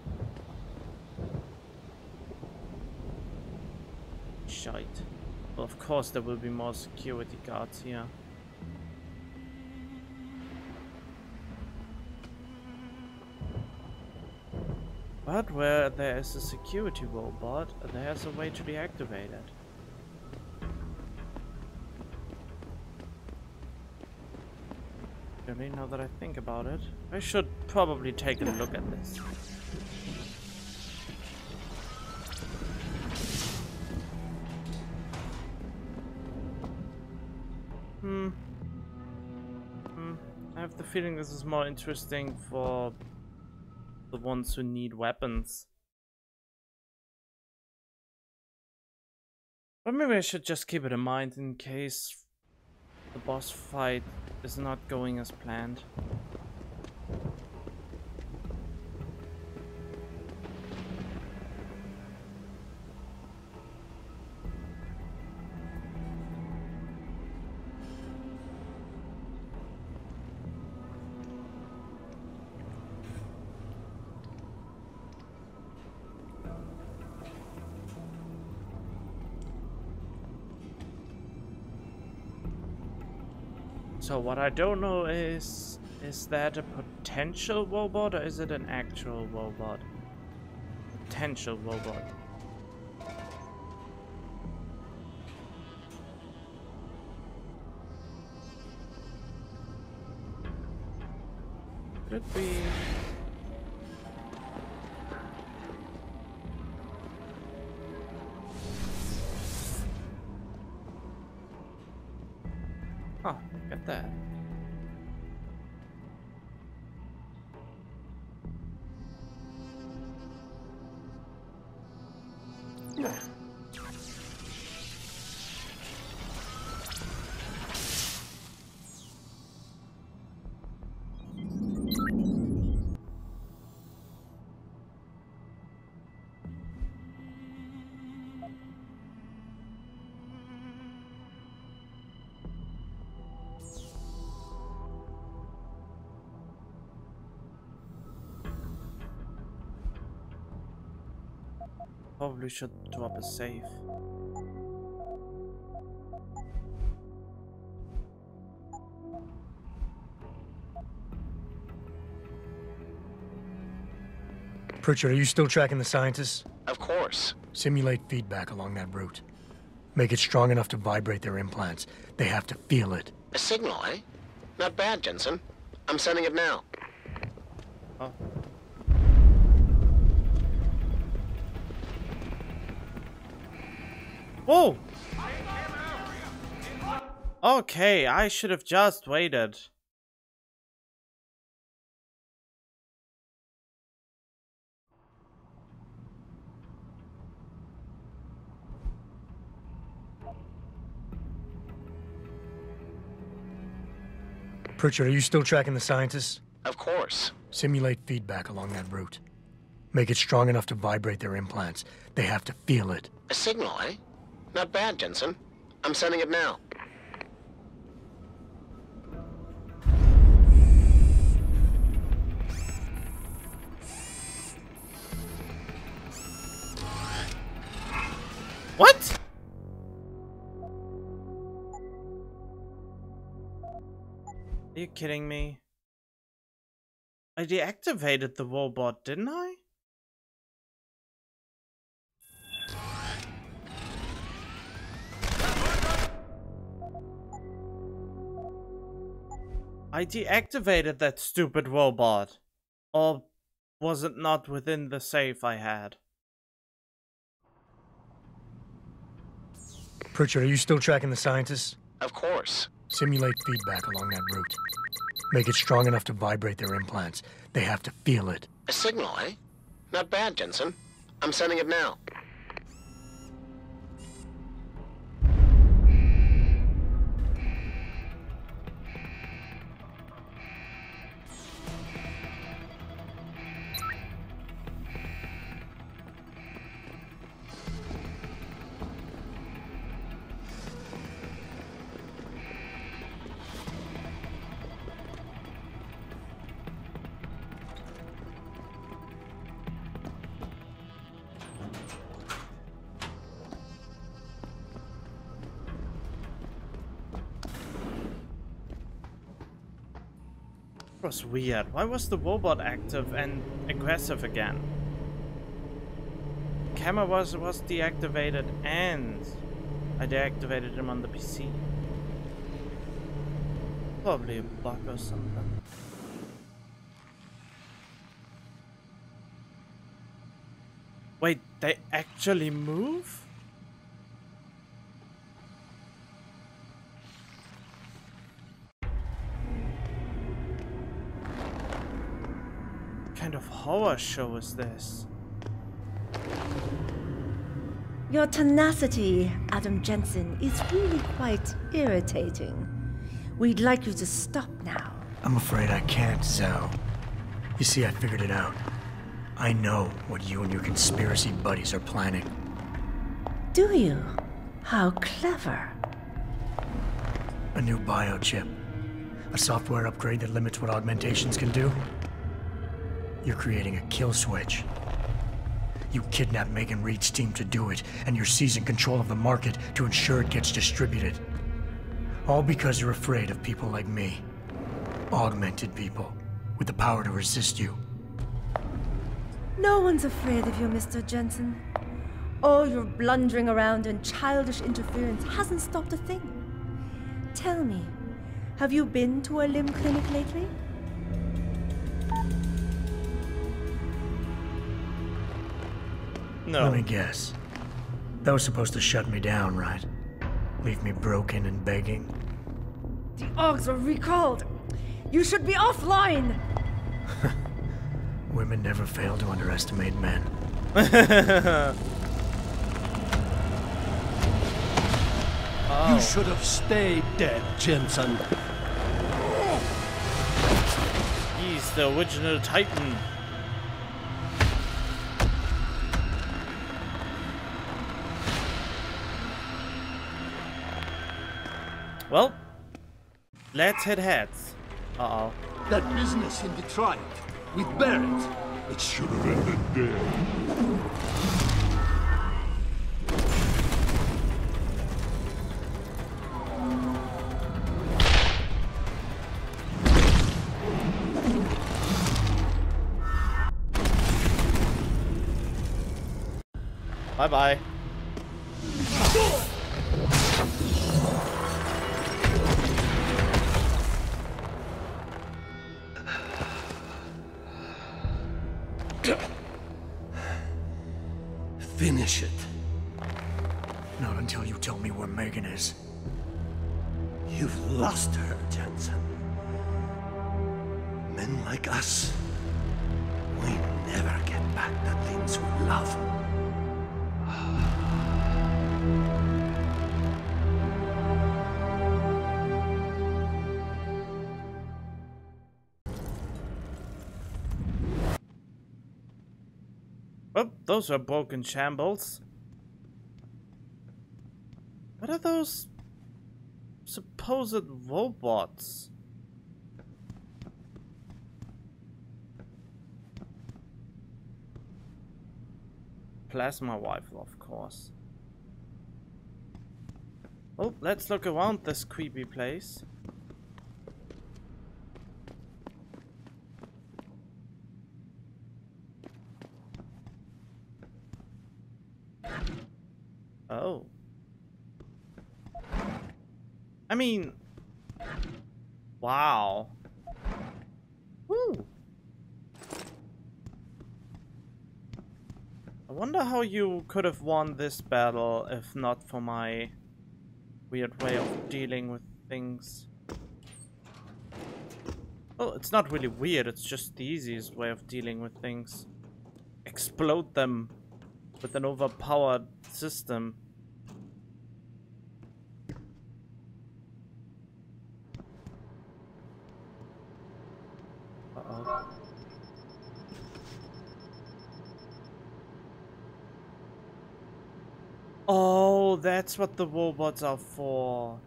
Shite. Well, of course there will be more security guards here. But where there is a security robot, there's a way to deactivate it. Really, now that I think about it, I should probably take a look at this. I have the feeling this is more interesting for the ones who need weapons. But maybe I should just keep it in mind in case the boss fight is not going as planned. So what I don't know is that a potential robot or is it an actual robot? Potential robot. Could it be? Oh, get that. Yeah. Probably should drop a save. Pritchard, are you still tracking the scientists? Of course. Simulate feedback along that route. Make it strong enough to vibrate their implants. They have to feel it. A signal, eh? Not bad, Jensen. I'm sending it now. Oh. Whoa! Okay, I should have just waited. Pritchard, are you still tracking the scientists? Of course. Simulate feedback along that route. Make it strong enough to vibrate their implants. They have to feel it. A signal, eh? Not bad, Jensen. I'm sending it now. What? Are you kidding me? I deactivated the robot, didn't I? I deactivated that stupid robot. Or was it not within the safe I had? Pritchard, are you still tracking the scientists? Of course. Simulate feedback along that route. Make it strong enough to vibrate their implants. They have to feel it. A signal, eh? Not bad, Jensen. I'm sending it now. It was weird. Why was the robot active and aggressive again? Camera was deactivated and I deactivated him on the PC. Probably a bug or something. Wait, they actually move? What kind of horror show is this? Your tenacity, Adam Jensen, is really quite irritating. We'd like you to stop now. I'm afraid I can't, Zhao. You see, I figured it out. I know what you and your conspiracy buddies are planning. Do you? How clever. A new biochip. A software upgrade that limits what augmentations can do. You're creating a kill switch. You kidnapped Megan Reed's team to do it, and you're seizing control of the market to ensure it gets distributed. All because you're afraid of people like me. Augmented people, with the power to resist you. No one's afraid of you, Mr. Jensen. All your blundering around and childish interference hasn't stopped a thing. Tell me, have you been to a limb clinic lately? No. Let me guess. That was supposed to shut me down, right? Leave me broken and begging? The Augs are recalled. You should be offline. Women never fail to underestimate men. You should have stayed dead, Jensen. He's the original Titan. Well, let's hit heads. Uh-oh. That business in Detroit with Barrett, it should have ended there. Bye-bye. Finish it. Not until you tell me where Megan is. You've lost her, Jensen. Men like us, we never get back the things we love. Oh, those are broken shambles. What are those supposed robots? Plasma rifle, of course. Oh, let's look around this creepy place. Oh. I mean... Wow. Woo. I wonder how you could have won this battle if not for my weird way of dealing with things. Well, it's not really weird, it's just the easiest way of dealing with things. Explode them with an overpowered system. Uh-oh. Oh, that's what the robots are for.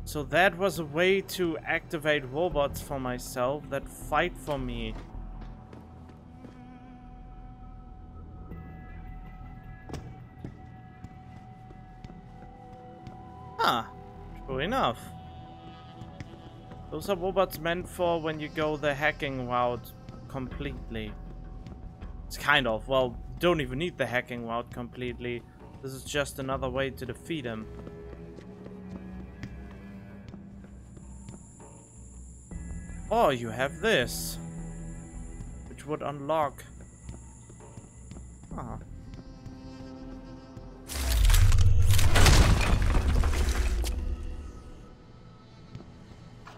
So that was a way to activate robots for myself that fight for me. Ah, true enough. Those are robots meant for when you go the hacking route completely. It's kind of, well, don't even need the hacking route completely. This is just another way to defeat him. Oh, you have this, which would unlock. Ah.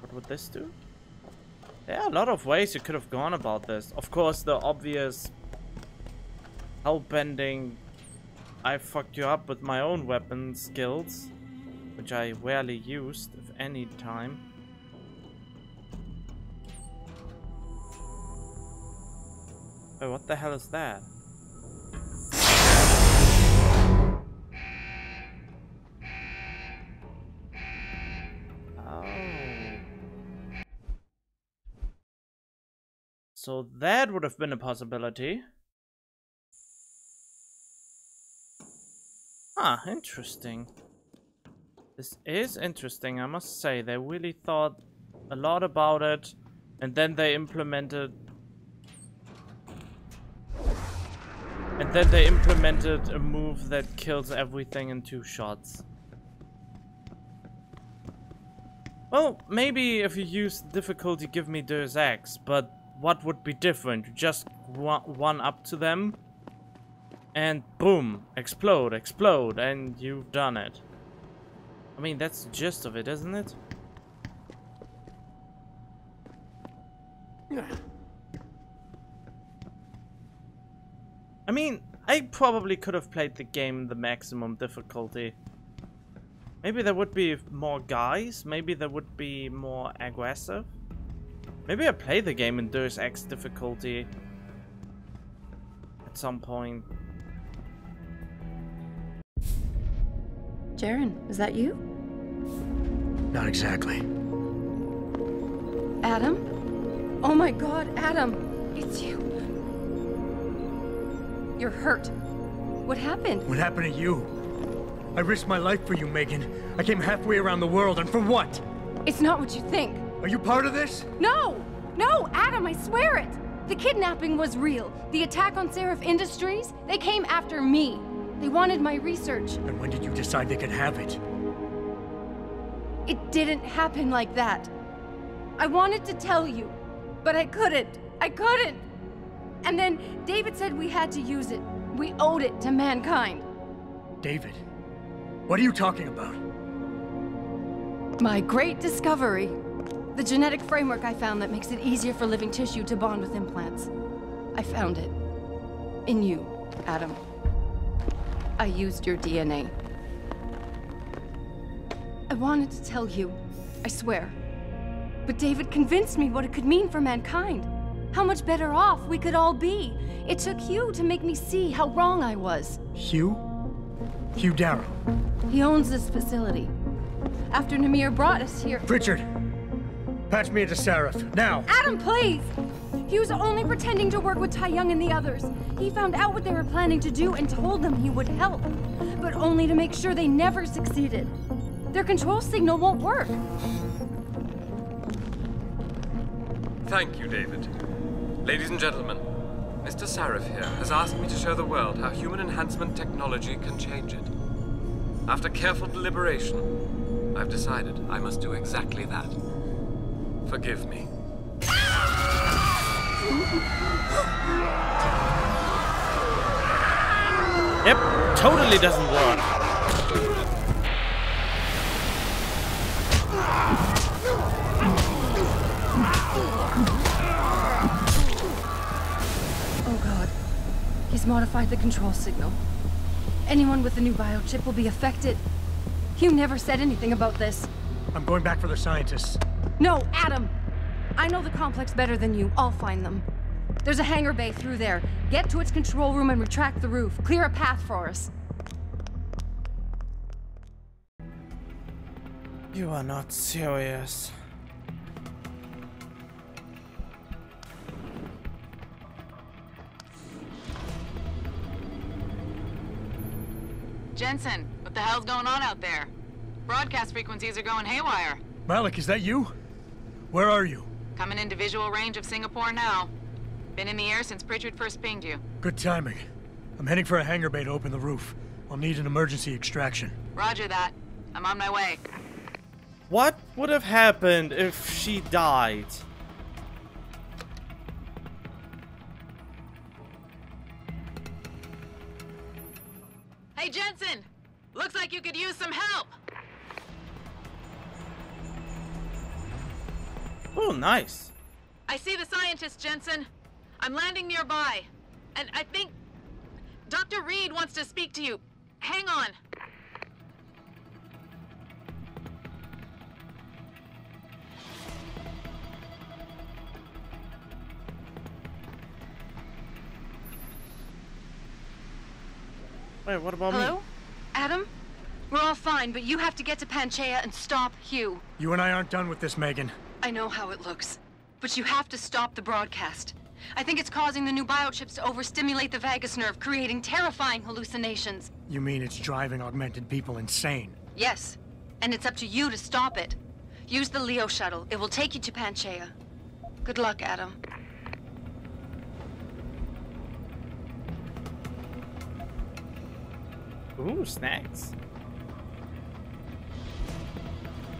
What would this do? There are a lot of ways you could have gone about this. Of course, the obvious hellbending, I fucked you up with my own weapon skills, which I rarely used, if any time. Wait, what the hell is that? Oh. So that would have been a possibility. Ah, interesting. This is interesting, I must say. They really thought a lot about it, and then they implemented a move that kills everything in 2 shots. Well, maybe if you use difficulty, give me Deus Ex, but what would be different? Just one up to them, and boom, explode, explode, and you've done it. I mean, that's the gist of it, isn't it? I mean, I probably could have played the game in the maximum difficulty. Maybe there would be more guys, maybe there would be more aggressive. Maybe I play the game in Deus Ex difficulty at some point. Jaren, is that you? Not exactly. Adam? Oh my god, Adam! It's you. You're hurt. What happened? What happened to you? I risked my life for you, Megan. I came halfway around the world, and for what? It's not what you think. Are you part of this? No! No, Adam, I swear it! The kidnapping was real. The attack on Seraph Industries, they came after me. They wanted my research. And when did you decide they could have it? It didn't happen like that. I wanted to tell you, but I couldn't. I couldn't! And then David said we had to use it. We owed it to mankind. David? What are you talking about? My great discovery. The genetic framework I found that makes it easier for living tissue to bond with implants. I found it. In you, Adam. I used your DNA. I wanted to tell you, I swear. But David convinced me what it could mean for mankind. How much better off we could all be. It took Hugh to make me see how wrong I was. Hugh? Hugh Darrow. He owns this facility. After Namir brought us here... Richard! Patch me into Seraph, now! Adam, please! He was only pretending to work with Tai Young and the others. He found out what they were planning to do and told them he would help. But only to make sure they never succeeded. Their control signal won't work. Thank you, David. Ladies and gentlemen, Mr. Seraph here has asked me to show the world how human enhancement technology can change it. After careful deliberation, I've decided I must do exactly that. Forgive me. Yep, totally doesn't work. Oh god. He's modified the control signal. Anyone with the new biochip will be affected. Hugh never said anything about this. I'm going back for the scientists. No, Adam! I know the complex better than you. I'll find them. There's a hangar bay through there. Get to its control room and retract the roof. Clear a path for us. You are not serious. Jensen, what the hell's going on out there? Broadcast frequencies are going haywire. Malik, is that you? Where are you? Coming into visual range of Singapore now. Been in the air since Pritchard first pinged you. Good timing. I'm heading for a hangar bay to open the roof. I'll need an emergency extraction. Roger that. I'm on my way. What would have happened if she died? Hey, Jensen! Looks like you could use some help! Oh, nice. I see the scientist, Jensen. I'm landing nearby. And I think Dr. Reed wants to speak to you. Hang on. Wait, what about me? Hello? Adam? We're all fine, but you have to get to Panchaea and stop Hugh. You and I aren't done with this, Megan. I know how it looks, but you have to stop the broadcast. I think it's causing the new biochips to overstimulate the vagus nerve, creating terrifying hallucinations. You mean it's driving augmented people insane? Yes, and it's up to you to stop it. Use the Leo shuttle. It will take you to Panchaea. Good luck, Adam. Ooh, snacks.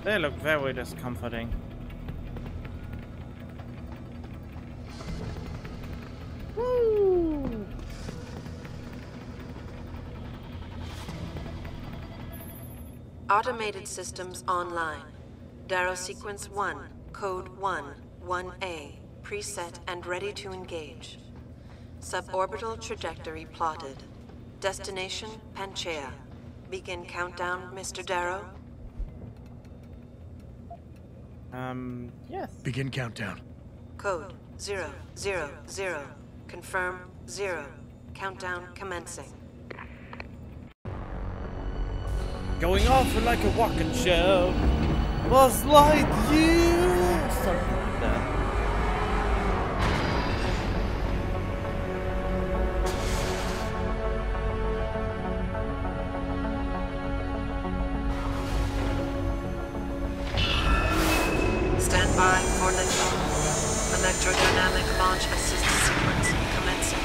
They look very discomforting. Woo! Automated systems online. Darrow sequence 1, code 1, 1A, preset and ready to engage. Suborbital trajectory plotted. Destination, Panchaea. Begin countdown, Mr. Darrow? Yes. Begin countdown. Code 000. Confirm 0. Countdown commencing. Going off like a rocket ship. Buzz Lightyear! Something like that. Stand by for liftoff. Electrodynamic launch assist sequence commencing.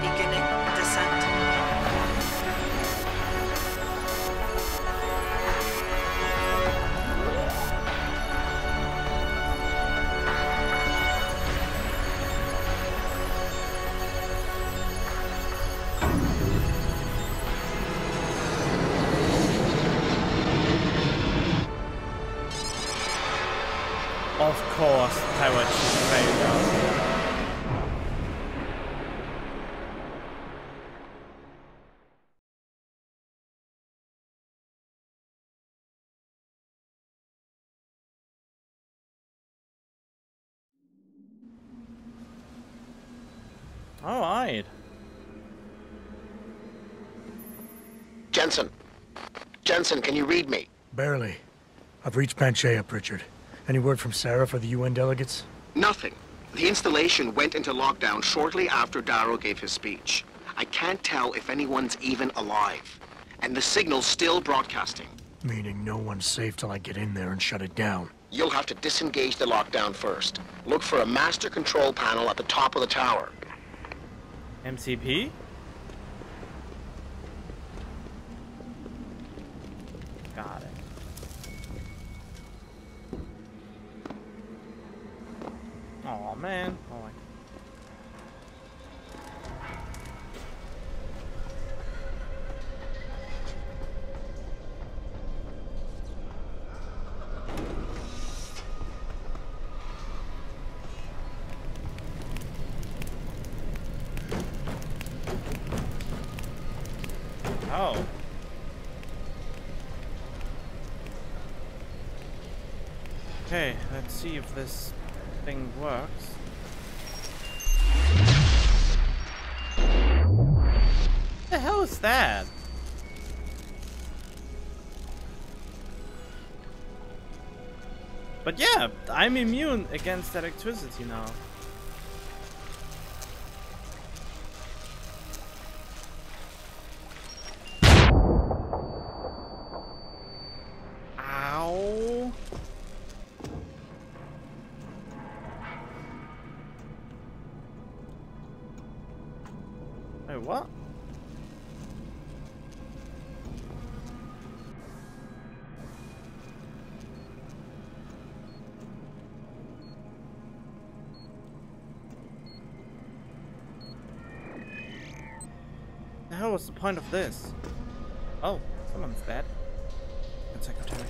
Beginning descent. Of course, pirate failure. Alright. Jensen. Jensen, can you read me? Barely. I've reached Panchaea, Pritchard. Any word from Sarah for the UN delegates? Nothing. The installation went into lockdown shortly after Darrow gave his speech. I can't tell if anyone's even alive. And the signal's still broadcasting. Meaning no one's safe till I get in there and shut it down. You'll have to disengage the lockdown first. Look for a master control panel at the top of the tower. MCP? Got it. Oh man. Oh my. Oh. Okay, let's see if this thing works. What the hell is that? But yeah, I'm immune against electricity now. Ow. Wait, what? The hell was the point of this? Oh, someone's dead. Good secretary.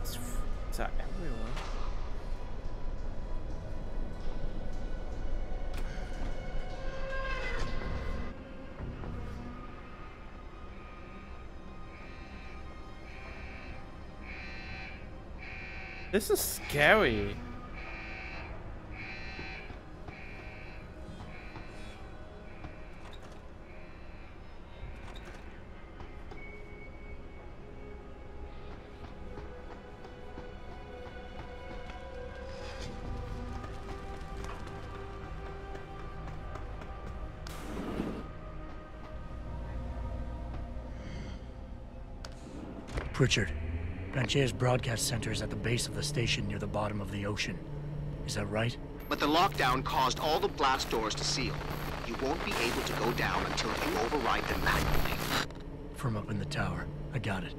Is that everyone? This is scary. Pritchard, Branche's broadcast center is at the base of the station near the bottom of the ocean. Is that right? But the lockdown caused all the blast doors to seal. You won't be able to go down until you override them manually. From up in the tower. I got it.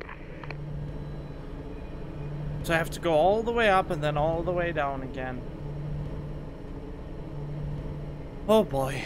So I have to go all the way up and then all the way down again. Oh boy.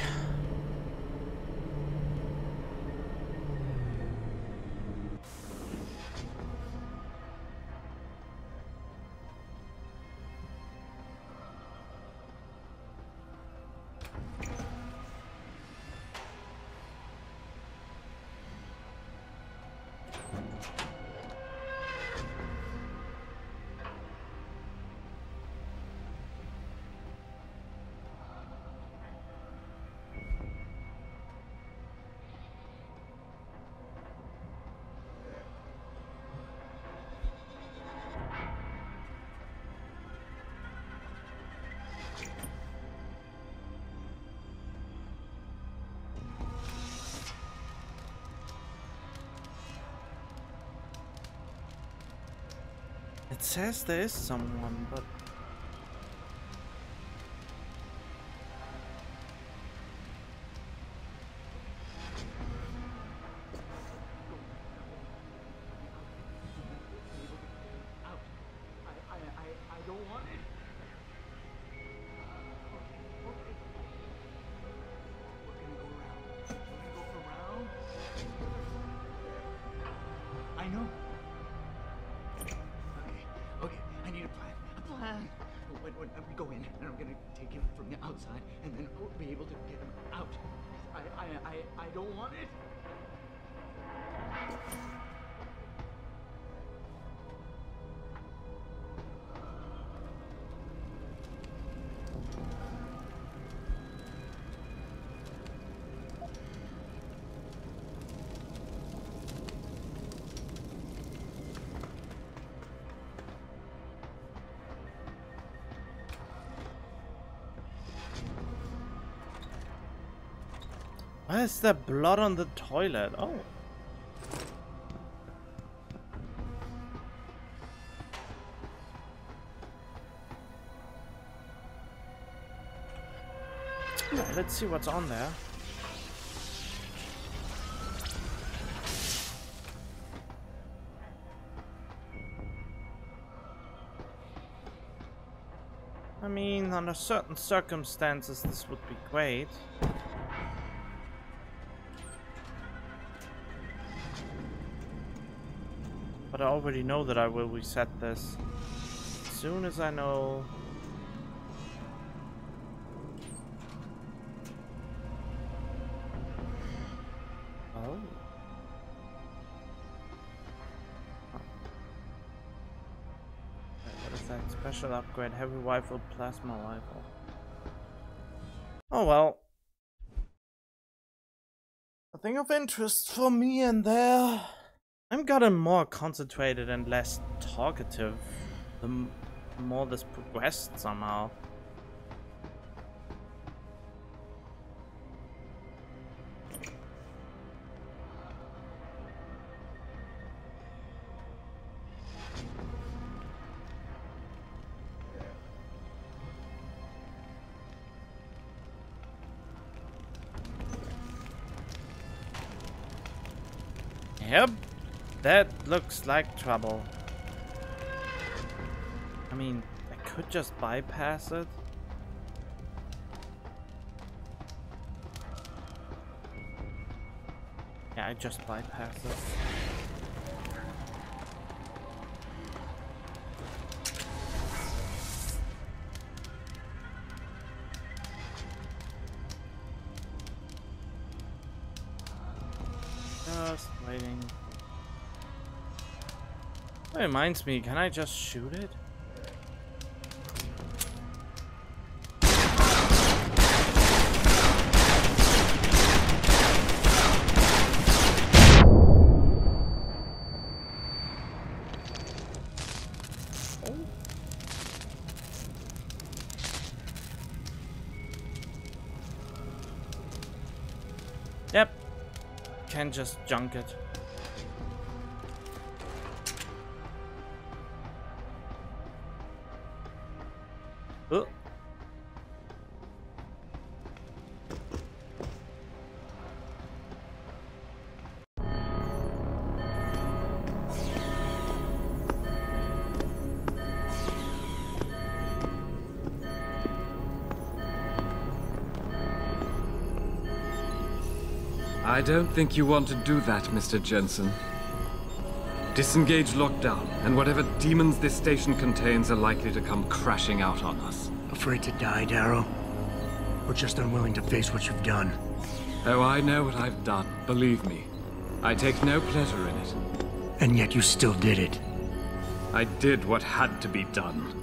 It says there is someone, but... I don't want it. Okay. We're gonna go around. We're gonna go around. I know. Okay, I need a plan. A plan. When we go in, and I'm gonna take him from the outside, and then we'll be able to get him out. I don't want it. Why is there blood on the toilet? Oh. Yeah, let's see what's on there. I mean, under certain circumstances, this would be great. But I already know that I will reset this as soon as I know. Oh. Deus Ex special upgrade, heavy rifle, plasma rifle. Oh well. Nothing of interest for me in there. I'm gotten more concentrated and less talkative the more this progressed somehow. Yep, that looks like trouble. I mean, I could just bypass it. Yeah, I just bypass it. Just waiting. That reminds me, can I just shoot it? Yep. Can just junk it. Oh. I don't think you want to do that, Mr. Jensen. Disengage lockdown, and whatever demons this station contains are likely to come crashing out on us. Afraid to die, Darrow? Or just unwilling to face what you've done? Oh, I know what I've done, believe me. I take no pleasure in it. And yet you still did it. I did what had to be done.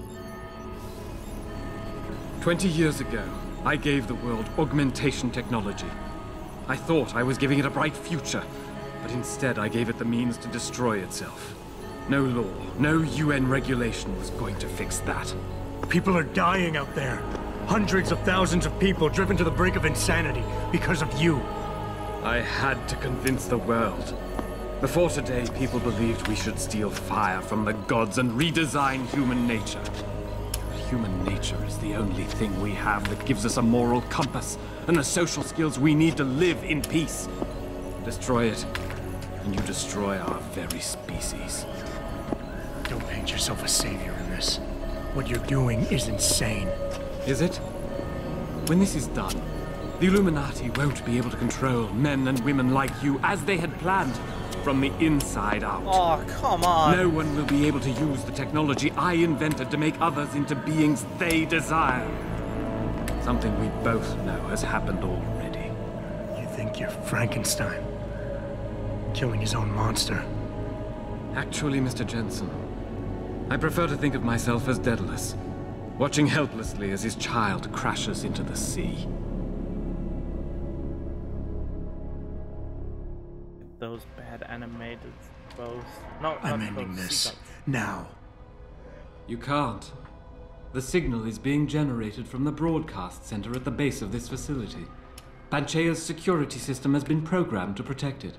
20 years ago, I gave the world augmentation technology. I thought I was giving it a bright future, but instead I gave it the means to destroy itself. No law, no UN regulation was going to fix that. People are dying out there. Hundreds of thousands of people driven to the brink of insanity because of you. I had to convince the world. Before today, people believed we should steal fire from the gods and redesign human nature. Human nature is the only thing we have that gives us a moral compass and the social skills we need to live in peace. Destroy it, and you destroy our very species. Don't paint yourself a savior in this. What you're doing is insane. Is it? When this is done, the Illuminati won't be able to control men and women like you as they had planned, from the inside out. Oh, come on. No one will be able to use the technology I invented to make others into beings they desire. Something we both know has happened already. You think you're Frankenstein? Killing his own monster? Actually, Mr. Jensen, I prefer to think of myself as Daedalus, watching helplessly as his child crashes into the sea. Those bad animated bows. No, I'm ending this now. You can't. The signal is being generated from the broadcast center at the base of this facility. Panchea's security system has been programmed to protect it,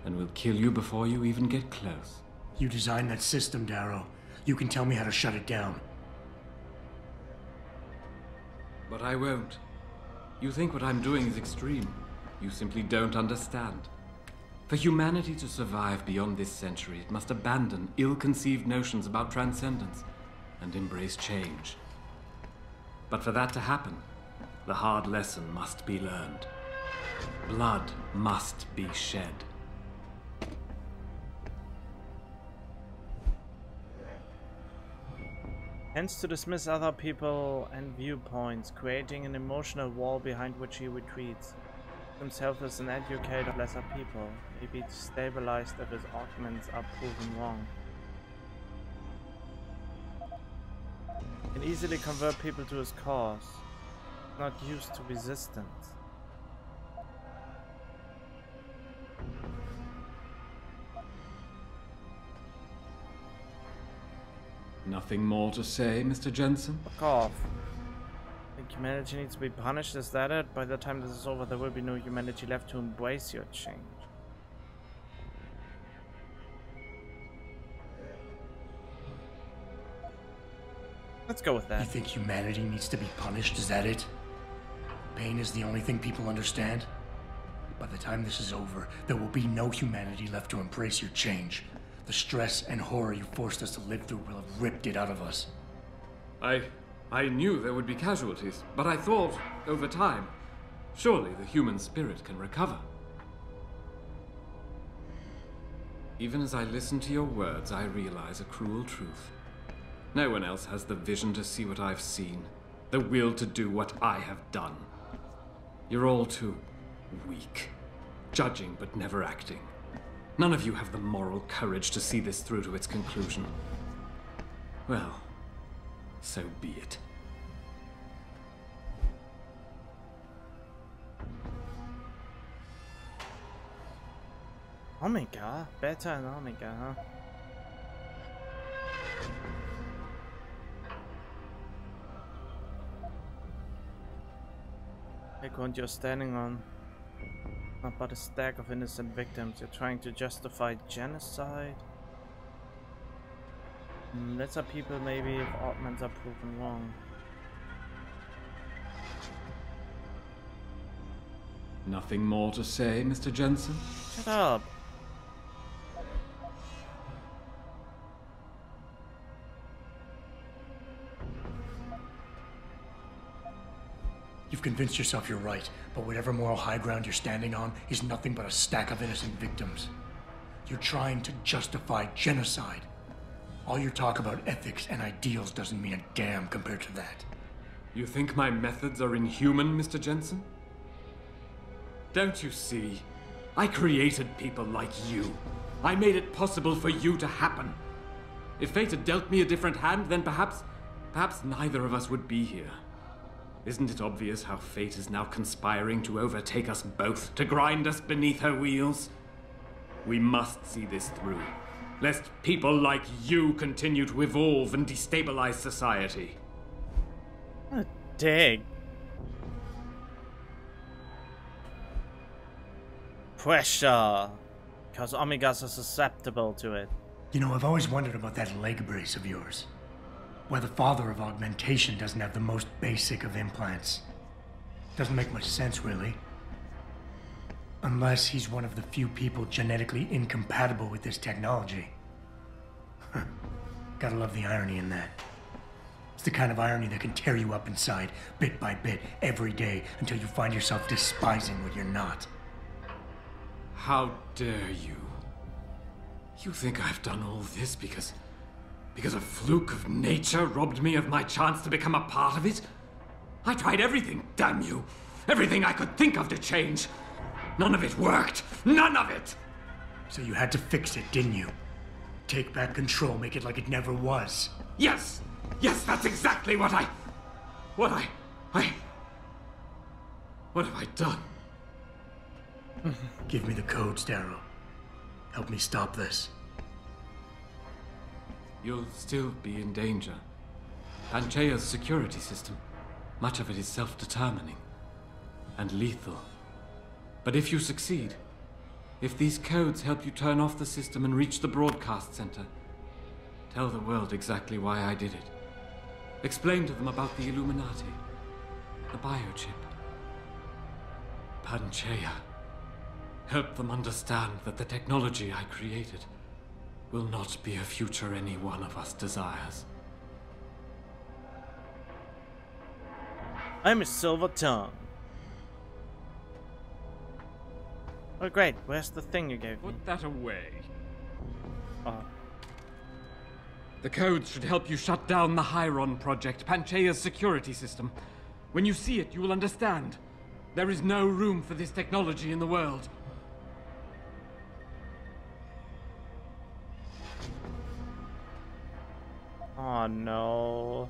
and will kill you before you even get close. You designed that system, Darrow. You can tell me how to shut it down. But I won't. You think what I'm doing is extreme. You simply don't understand. For humanity to survive beyond this century, it must abandon ill-conceived notions about transcendence and embrace change. But for that to happen, the hard lesson must be learned. Blood must be shed. Hence to dismiss other people and viewpoints, creating an emotional wall behind which he retreats. Himself as an educator of lesser people, may be destabilized if his arguments are proven wrong. Can easily convert people to his cause. Not used to resistance. Nothing more to say, Mr. Jensen? Fuck off. Think humanity needs to be punished? Is that it? By the time this is over, there will be no humanity left to embrace your change. Let's go with that. You think humanity needs to be punished? Is that it? Pain is the only thing people understand? By the time this is over, there will be no humanity left to embrace your change. The stress and horror you forced us to live through will have ripped it out of us. I knew there would be casualties, but I thought, over time, surely the human spirit can recover. Even as I listen to your words, I realize a cruel truth. No one else has the vision to see what I've seen, the will to do what I have done. You're all too weak, judging but never acting. None of you have the moral courage to see this through to its conclusion. Well, so be it. Omega? Beta and Omega, huh? Take what you're standing on. Not but a stack of innocent victims. You're trying to justify genocide? Lesser people maybe if augments are proven wrong. Nothing more to say, Mr. Jensen? Shut up. You've convinced yourself you're right, but whatever moral high ground you're standing on is nothing but a stack of innocent victims. You're trying to justify genocide. All your talk about ethics and ideals doesn't mean a damn compared to that. You think my methods are inhuman, Mr. Jensen? Don't you see? I created people like you. I made it possible for you to happen. If fate had dealt me a different hand, then perhaps neither of us would be here. Isn't it obvious how fate is now conspiring to overtake us both, to grind us beneath her wheels? We must see this through, lest people like you continue to evolve and destabilize society. What a dig. Pressure. Because Omegas are susceptible to it. You know, I've always wondered about that leg brace of yours. Why the father of augmentation doesn't have the most basic of implants. Doesn't make much sense, really. Unless he's one of the few people genetically incompatible with this technology. Gotta love the irony in that. It's the kind of irony that can tear you up inside, bit by bit, every day, until you find yourself despising what you're not. How dare you? You think I've done all this because a fluke of nature robbed me of my chance to become a part of it? I tried everything, damn you! Everything I could think of to change! None of it worked! None of it! So you had to fix it, didn't you? Take back control, make it like it never was. Yes! Yes, that's exactly what What have I done? Give me the codes, Darrow. Help me stop this. You'll still be in danger. Panchea's security system, much of it is self-determining and lethal. But if you succeed, if these codes help you turn off the system and reach the broadcast center, tell the world exactly why I did it. Explain to them about the Illuminati, the biochip, Panchea. Help them understand that the technology I created will not be a future any one of us desires. I'm a silver tongue. Oh great, where's the thing you gave me? Put that away. Oh. The codes should help you shut down the Hyron project, Panchea's security system. When you see it, you will understand. There is no room for this technology in the world. Oh no.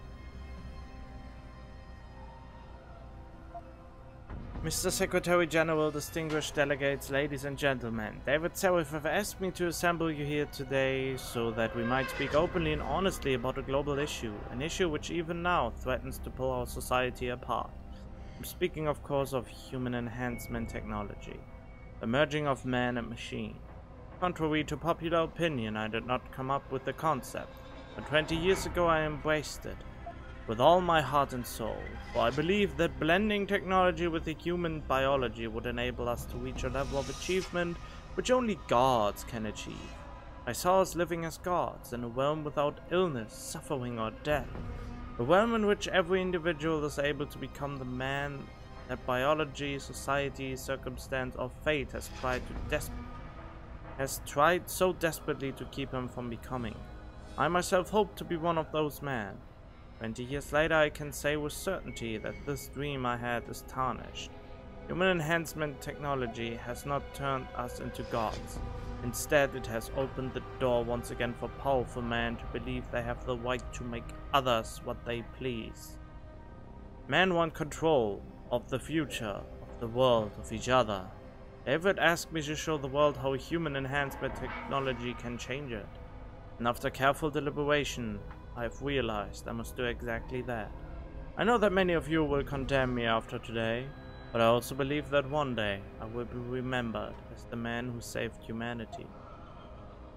Mr. Secretary General, distinguished delegates, ladies and gentlemen, David Serif have asked me to assemble you here today so that we might speak openly and honestly about a global issue, an issue which even now threatens to pull our society apart. I'm speaking, of course, of human enhancement technology, the merging of man and machine. Contrary to popular opinion, I did not come up with the concept, but 20 years ago I embraced it with all my heart and soul, for I believe that blending technology with the human biology would enable us to reach a level of achievement which only gods can achieve. I saw us living as gods in a realm without illness, suffering, or death, a realm in which every individual is able to become the man that biology, society, circumstance, or fate has tried so desperately to keep him from becoming. I myself hope to be one of those men. 20 years later, I can say with certainty that this dream I had is tarnished. Human enhancement technology has not turned us into gods. Instead, it has opened the door once again for powerful men to believe they have the right to make others what they please. Men want control of the future, of the world, of each other. David asked me to show the world how human enhancement technology can change it. And after careful deliberation, I have realized I must do exactly that. I know that many of you will condemn me after today, but I also believe that one day I will be remembered as the man who saved humanity.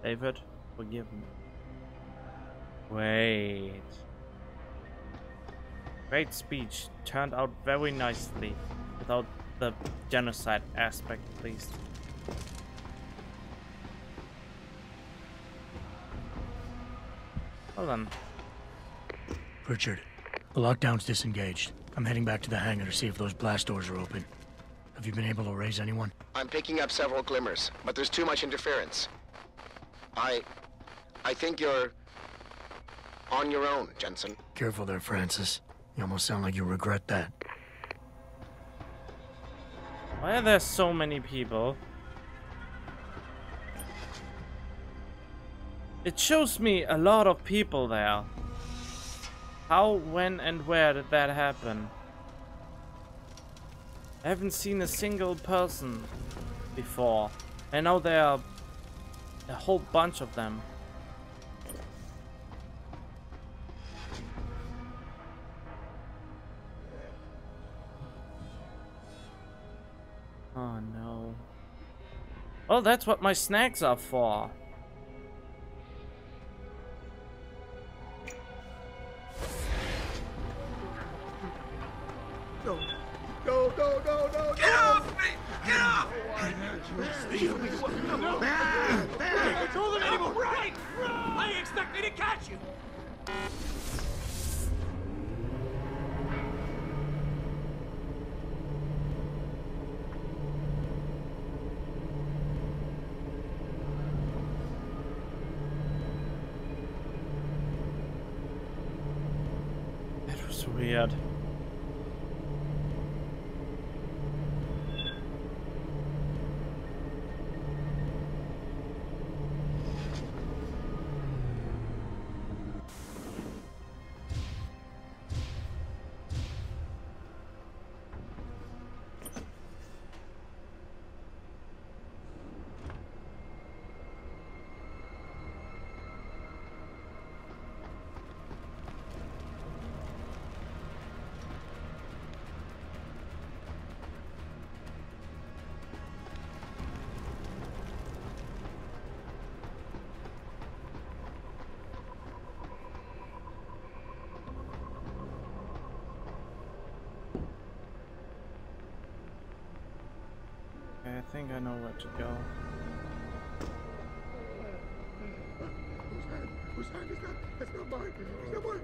David, forgive me. Wait. Great speech, turned out very nicely, without the genocide aspect, please. Hold on. Richard, the lockdown's disengaged. I'm heading back to the hangar to see if those blast doors are open. Have you been able to raise anyone? I'm picking up several glimmers, but there's too much interference. I think you're on your own, Jensen. Careful there, Francis. You almost sound like you regret that. Why are there so many people? It shows me a lot of people there. How, when, and where did that happen? I haven't seen a single person before. I know there are a whole bunch of them. Oh no. Oh, that's what my snacks are for. No, no, no, no, no, Get off me! Get off! Can't control them anymore! Right! How do you expect me to catch you? That was weird. I think I know where to go. Whose hand is that? That's not mine. It's not mine.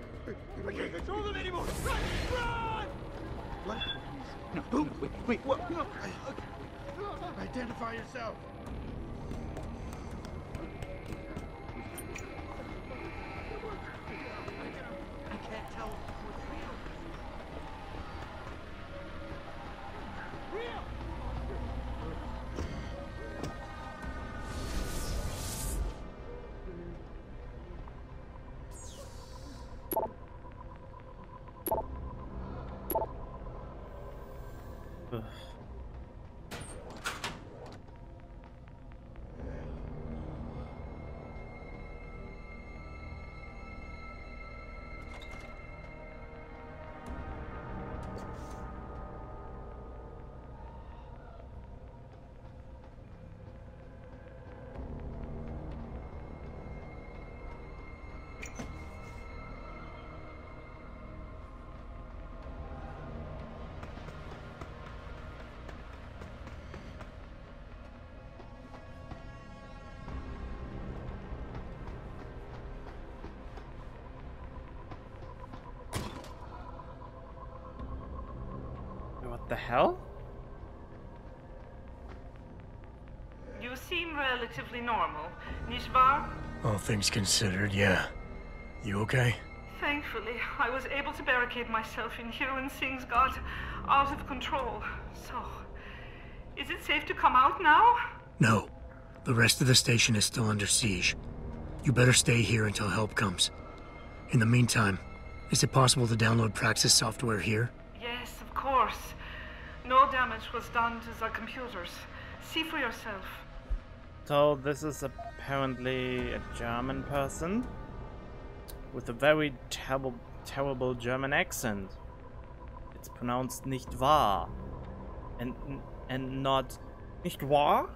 I can't control them anymore! Run! Run! What? No, wait, what? No. Identify yourself. I can't tell what's real. Real! Ugh. The hell? You seem relatively normal, nicht wahr? All things considered, yeah. You okay? Thankfully, I was able to barricade myself in here when things got out of control. So, is it safe to come out now? No. The rest of the station is still under siege. You better stay here until help comes. In the meantime, is it possible to download Praxis software here? Yes, of course. No damage was done to the computers. See for yourself. So this is apparently a German person with a very terrible German accent. It's pronounced nicht wahr and not nicht wahr.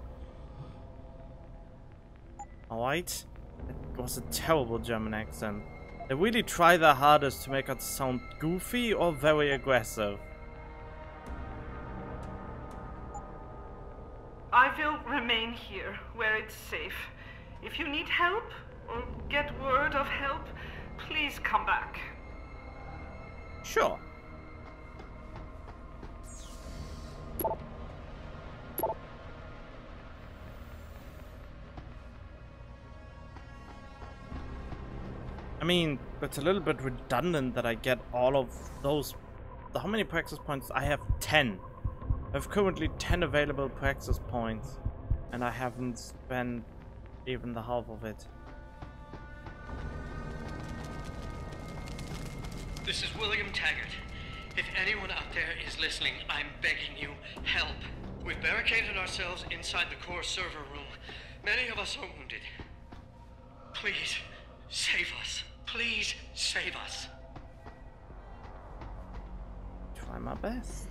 Alright, it was a terrible German accent. They really try their hardest to make it sound goofy or very aggressive. I will remain here, where it's safe. If you need help, or get word of help, please come back. Sure. I mean, it's a little bit redundant that I get all of those. How many Praxis points? I have 10. I have currently 10 available Praxis points, and I haven't spent even the half of it. This is William Taggart. If anyone out there is listening, I'm begging you, help. We've barricaded ourselves inside the core server room. Many of us are wounded. Please, save us. Please, save us. Try my best.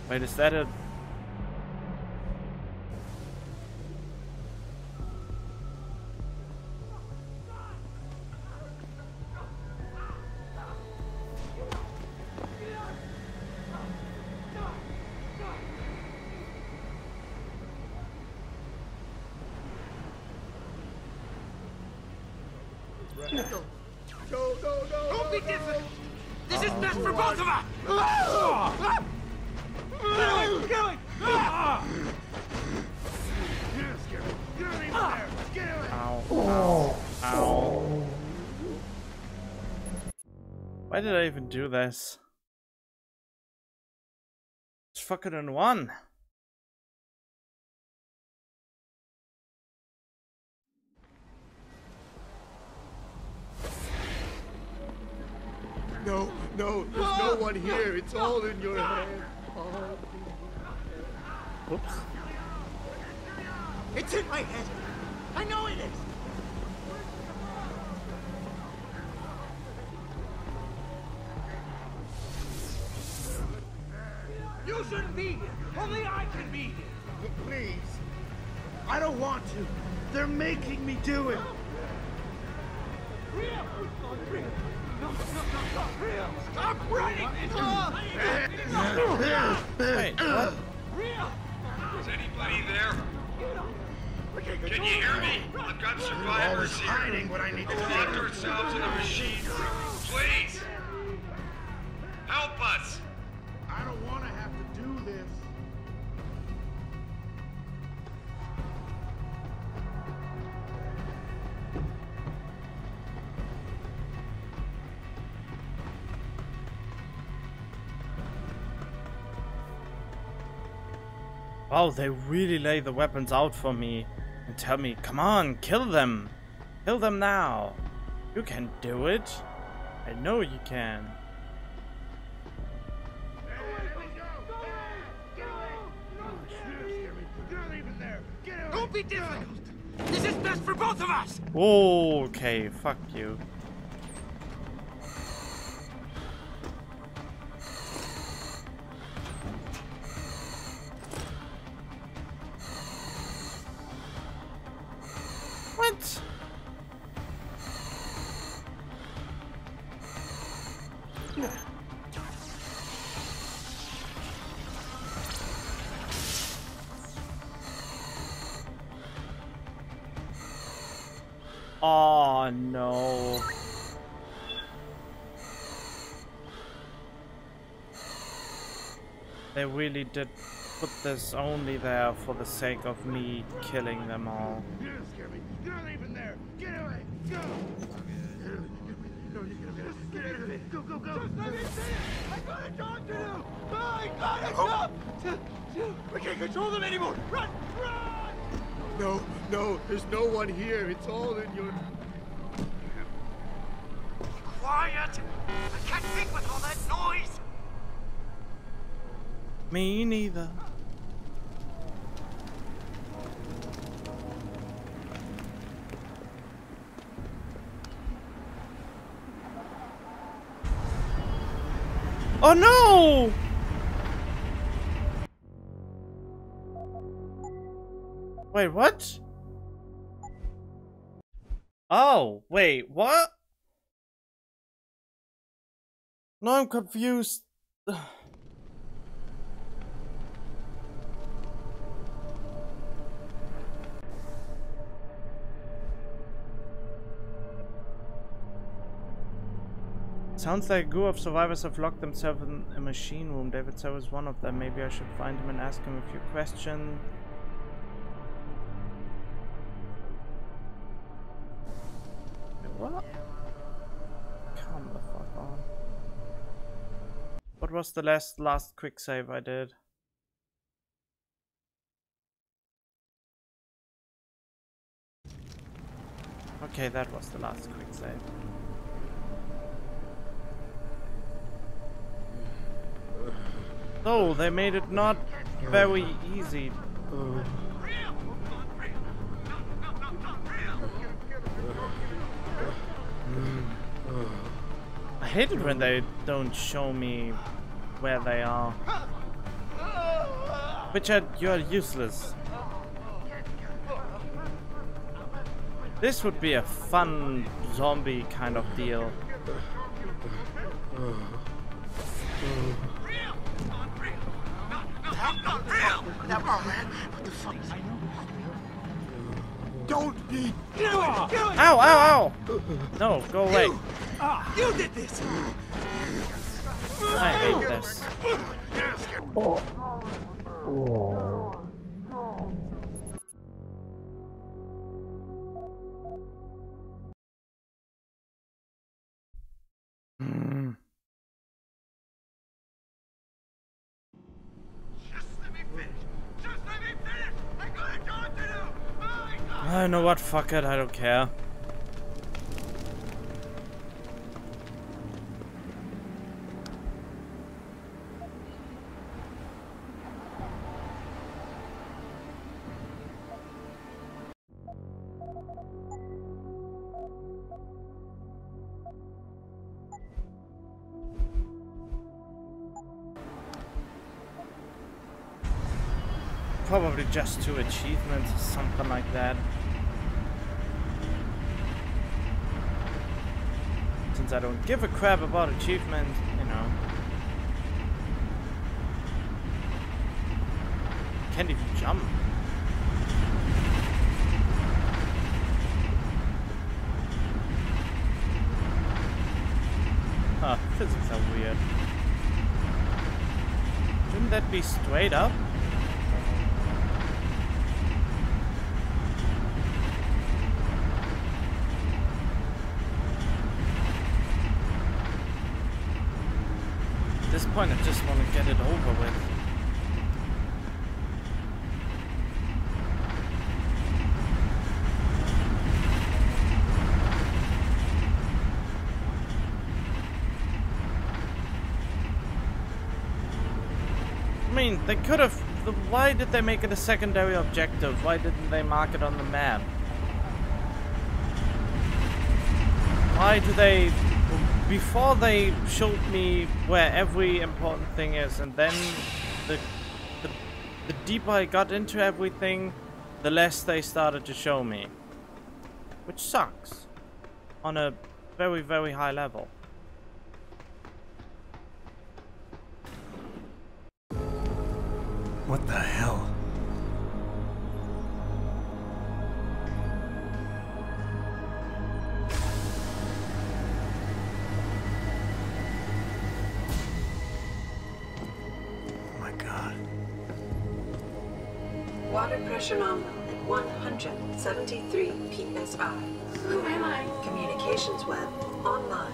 Wait, is that a... No. Don't be difficult. This is best for both of us. Get away! Ow. Why did I even do this? It's fucking in one. No, there's no one here. It's all in your head. Oops. It's in my head. I know it is. You shouldn't be here. Only I can be here. But please. I don't want to. They're making me do it. Stop running! Wait, what? Is anybody there? Can you hear me? I've got survivors here. Hiding what I need to Locked ourselves in the machine room. Please! Help us! I don't want to have to do this. Wow, they really lay the weapons out for me and tell me, come on, kill them. Kill them now. You can do it. I know you can. Don't be difficult. This is best for both of us. Okay, fuck you. What? Oh no. They really did put this only there for the sake of me killing them all. You don't scare me. You're not even there. Get away. Go. Get out of it. Go, go, go. Just let me finish. I got a job to do. I got a job to do. We can't control them anymore. Run, run. No, no. There's no one here. It's all in your... Quiet! I can't think with all that noise! Me neither. Oh no! Wait, what? Oh, wait, what? No, I'm confused. Sounds like a group of survivors have locked themselves in a machine room. David said was one of them. Maybe I should find him and ask him a few questions. What? Come the fuck on. What was the last quick save I did? Okay, that was the last quick save. Oh, they made it not very easy. I hate it when they don't show me where they are. Richard, you're useless. This would be a fun zombie kind of deal. What the fuck? Don't be... Ow, ow, ow! No, go away. You did this! I hate this. I know what, fuck it, I don't care. Probably just 2 achievements or something like that. Since I don't give a crap about achievements, you know. Can't even jump. Huh, physics are weird. Shouldn't that be straight up? At this point, I just want to get it over with. I mean, they could have... Why did they make it a secondary objective? Why didn't they mark it on the map? Why do they... Before they showed me where every important thing is, and then the deeper I got into everything, the less they started to show me. Which sucks. On a very, very high level. What the hell? Water pressure nominal at 173 psi. Who am I? Communications web online.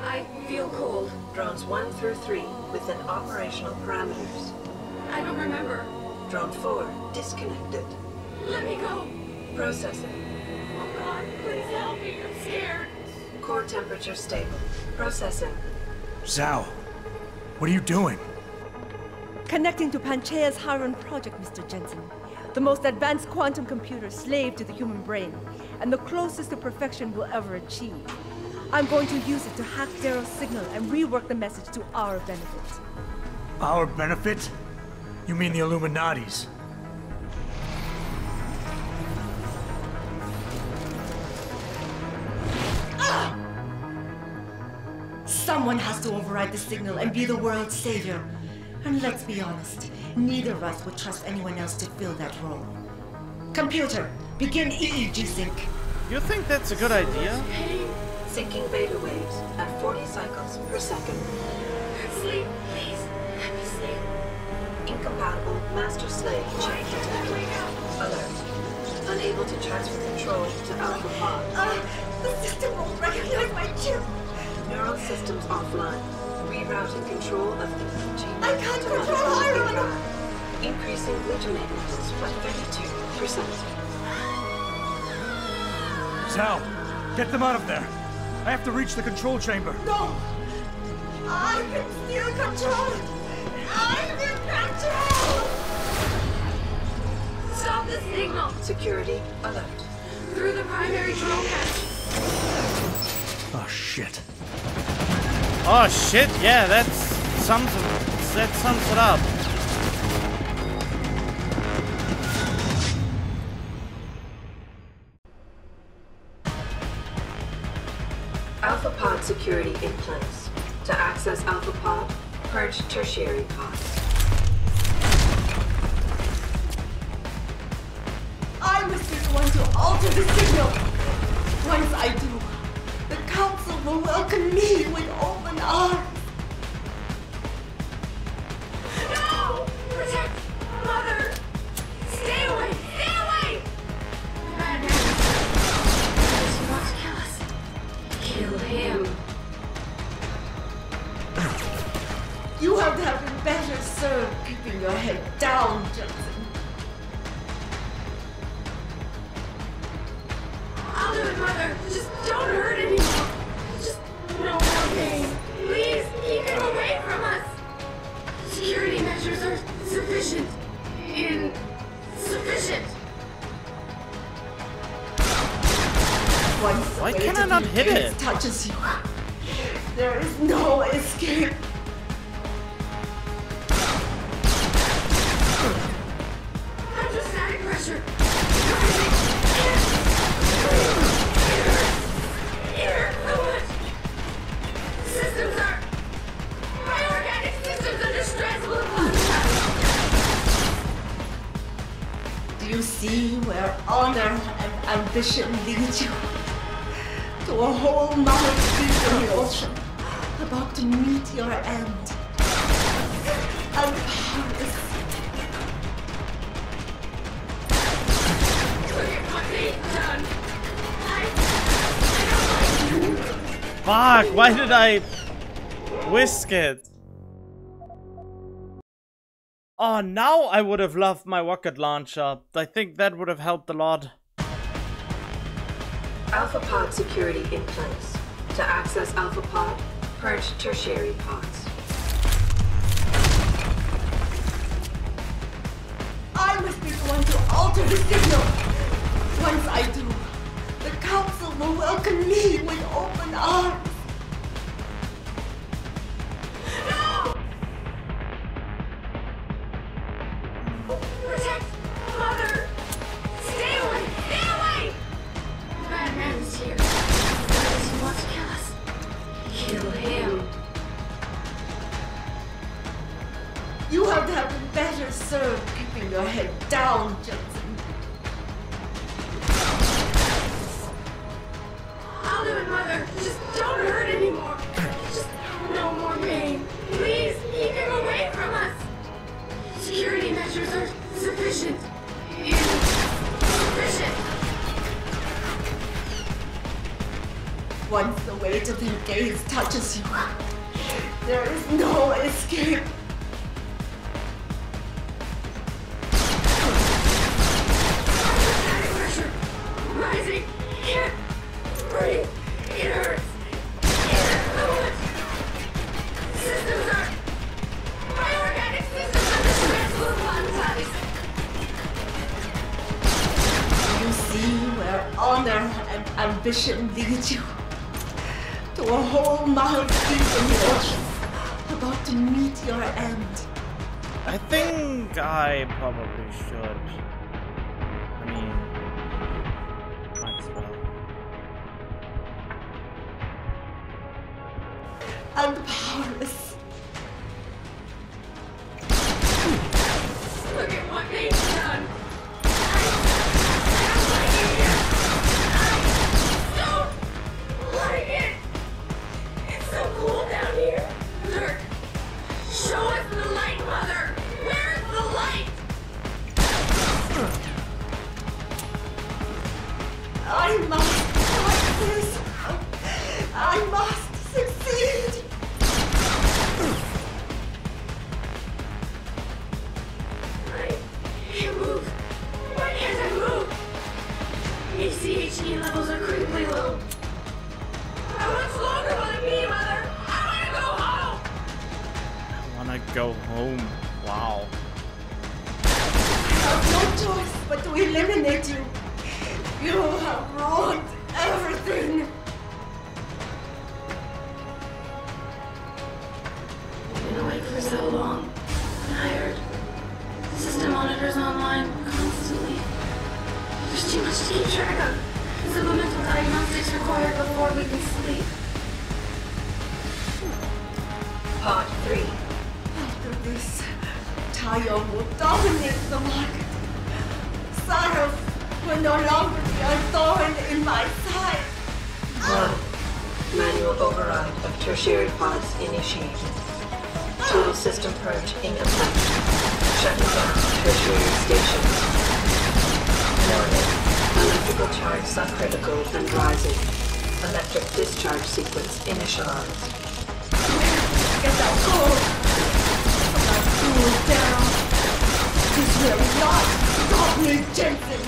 I feel cold. Drones 1 through 3 within operational parameters. I don't remember. Drone 4 disconnected. Let me go. Processing. Oh God, please help me. I'm scared. Core temperature stable. Processing. Zhao, what are you doing? Connecting to Panchaea's Haran project, Mr. Jensen. The most advanced quantum computer slave to the human brain, and the closest to perfection we'll ever achieve. I'm going to use it to hack Darrow's signal and rework the message to our benefit. Our benefit? You mean the Illuminati's? Someone has to override the signal and be the world's savior. And let's be honest, neither of us would trust anyone else to fill that role. Computer, begin EEG sync. You think that's a good idea? Syncing beta waves at 40 cycles per second. Sleep, please. Let me sleep. Incompatible master-slave chain detected. Alert. Unable to transfer control to Alpha Pod. The system won't recognize my chip. Neural systems offline. Rerouting control of energy. I can't control iron. Increasing glutamate levels by 32%. Zhao, get them out of there. I have to reach the control chamber. No! I can still control it! I'm in control! Stop the signal! Security alert. Through the primary drone hatch. Oh, shit. Oh shit, yeah, that sums it up. Alpha Pod security in place. To access Alpha Pod, purge tertiary pods. I must be the one to alter the signal. Once I do, the Council will welcome me with open arms. No! Protect Mother! Stay away! Stay away! Madman! He wants to kill us. Kill him. You have to have been better served keeping your head down, Jensen. I'll do it, Mother. Just don't hurt anymore. Just no more pain. Please keep him away from us. Security measures are sufficient. Insufficient. Once Why can I not hit it? Touches you. There is no escape. Hydrostatic pressure. Here, so much. Systems are. My organic systems under stress will Do you see where honor and ambition lead you? To a whole mile deep in the ocean, about to meet your end. And powerless. Fuck, why did I whisk it? Oh, now I would have loved my rocket launcher. I think that would have helped a lot. Alpha Pod security in place. To access Alpha Pod, purge tertiary pods. I must be the one to alter the signal. Once I do, the Council will welcome me with open arms. No! Protect Mother! Stay away! Stay away! The bad man is here. He wants to kill us. Kill him. You have to have been better served keeping your head down, Jensen. I'll do it, Mother. Just don't hurt anymore. Just no more pain. Please keep him away from us. Security measures are sufficient. Once the weight of their gaze touches you, there is no escape. Rising. Can't breathe. It hurts. Systems are... My organic systems are distressful. You see where honor and ambition lead you. To a hole miles deep in the ocean, about to meet your end. I think I probably should. I mean, might as well. And powerless. Look at what they've done. Like it! It's so cool down here! Look! Show us the light, Mother! Where's the light? I must fight this! I must succeed! I can't move! Why can't I move? ACHE levels are critically low. How much longer will it be, Mother? I I wanna go home. Wow. I have no choice but to eliminate you. You have ruined everything. I've been awake for so long. Tired. System monitors online constantly. There's too much to keep track of. Supplemental diagnostics required before we can sleep. Part 3. After this, Tayo will dominate the market. Sarah will no longer be a thorn in my side. 1. Manual override of tertiary pods initiated. Total system purge in effect. Shutting down tertiary stations. Warning. Electrical charge subcritical and rising. Electric discharge sequence initialized. Get that gold! That cool down! This will not stop me, Jensen!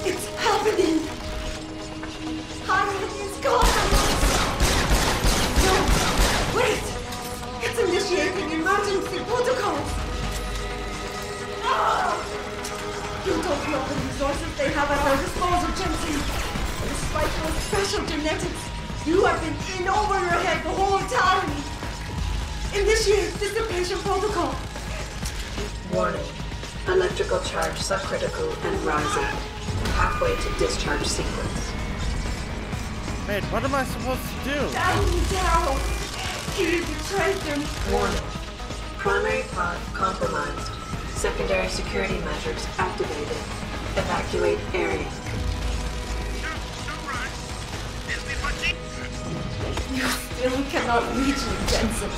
It's happening! Harlan is gone! No! Wait! It's initiating emergency protocols! Ah! You don't know the resources they have at their disposal, Jensen! Despite your special genetics, you have been in over your head the whole time! Initiate dissipation protocol! Warning. Electrical charge subcritical and rising. Halfway to discharge sequence. Wait, what am I supposed to do? Down! He betrayed them! Warning. Primary pod compromised. Secondary security measures activated. Evacuate area. You still cannot reach me, Jensen.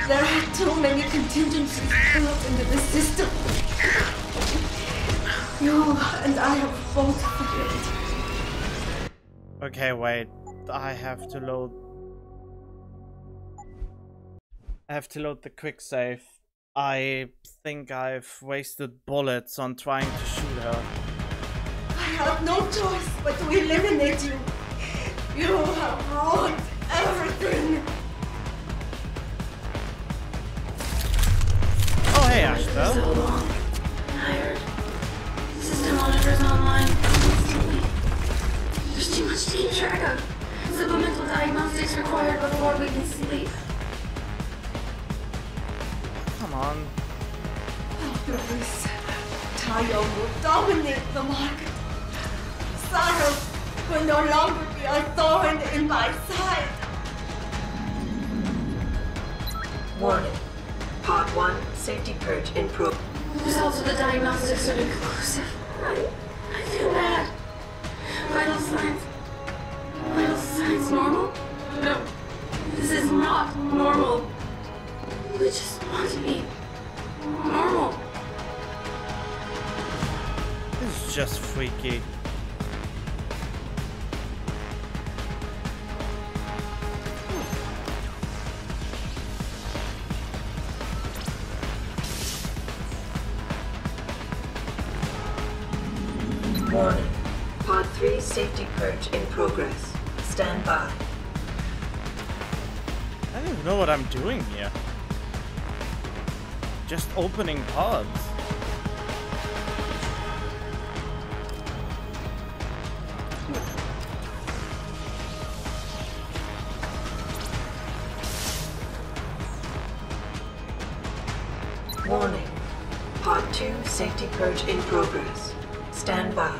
There are too many contingencies built into the system. You and I have both failed. Okay, wait. I have to load the quick save. I think I've wasted bullets on trying to shoot her. I have no choice but to eliminate you. You have ruined everything. Oh, hey, Ashbel. So long. Tired. System monitors online constantly. There's too much to keep track of. Supplemental diagnostics required before we can sleep. Come on. After this, Tayo will dominate the market. Sarah will no longer be a thorn in my side. Warning. Pod 1, safety purge in progress. Results of the diagnostics are inconclusive. I feel bad. Vital signs normal? No. This is not normal. We just want to be normal. This is just freaky. Warning. Pod 3 safety purge in progress. Stand by. I don't even know what I'm doing here. Just opening pods. Warning. Pod 2 safety purge in progress. Stand by.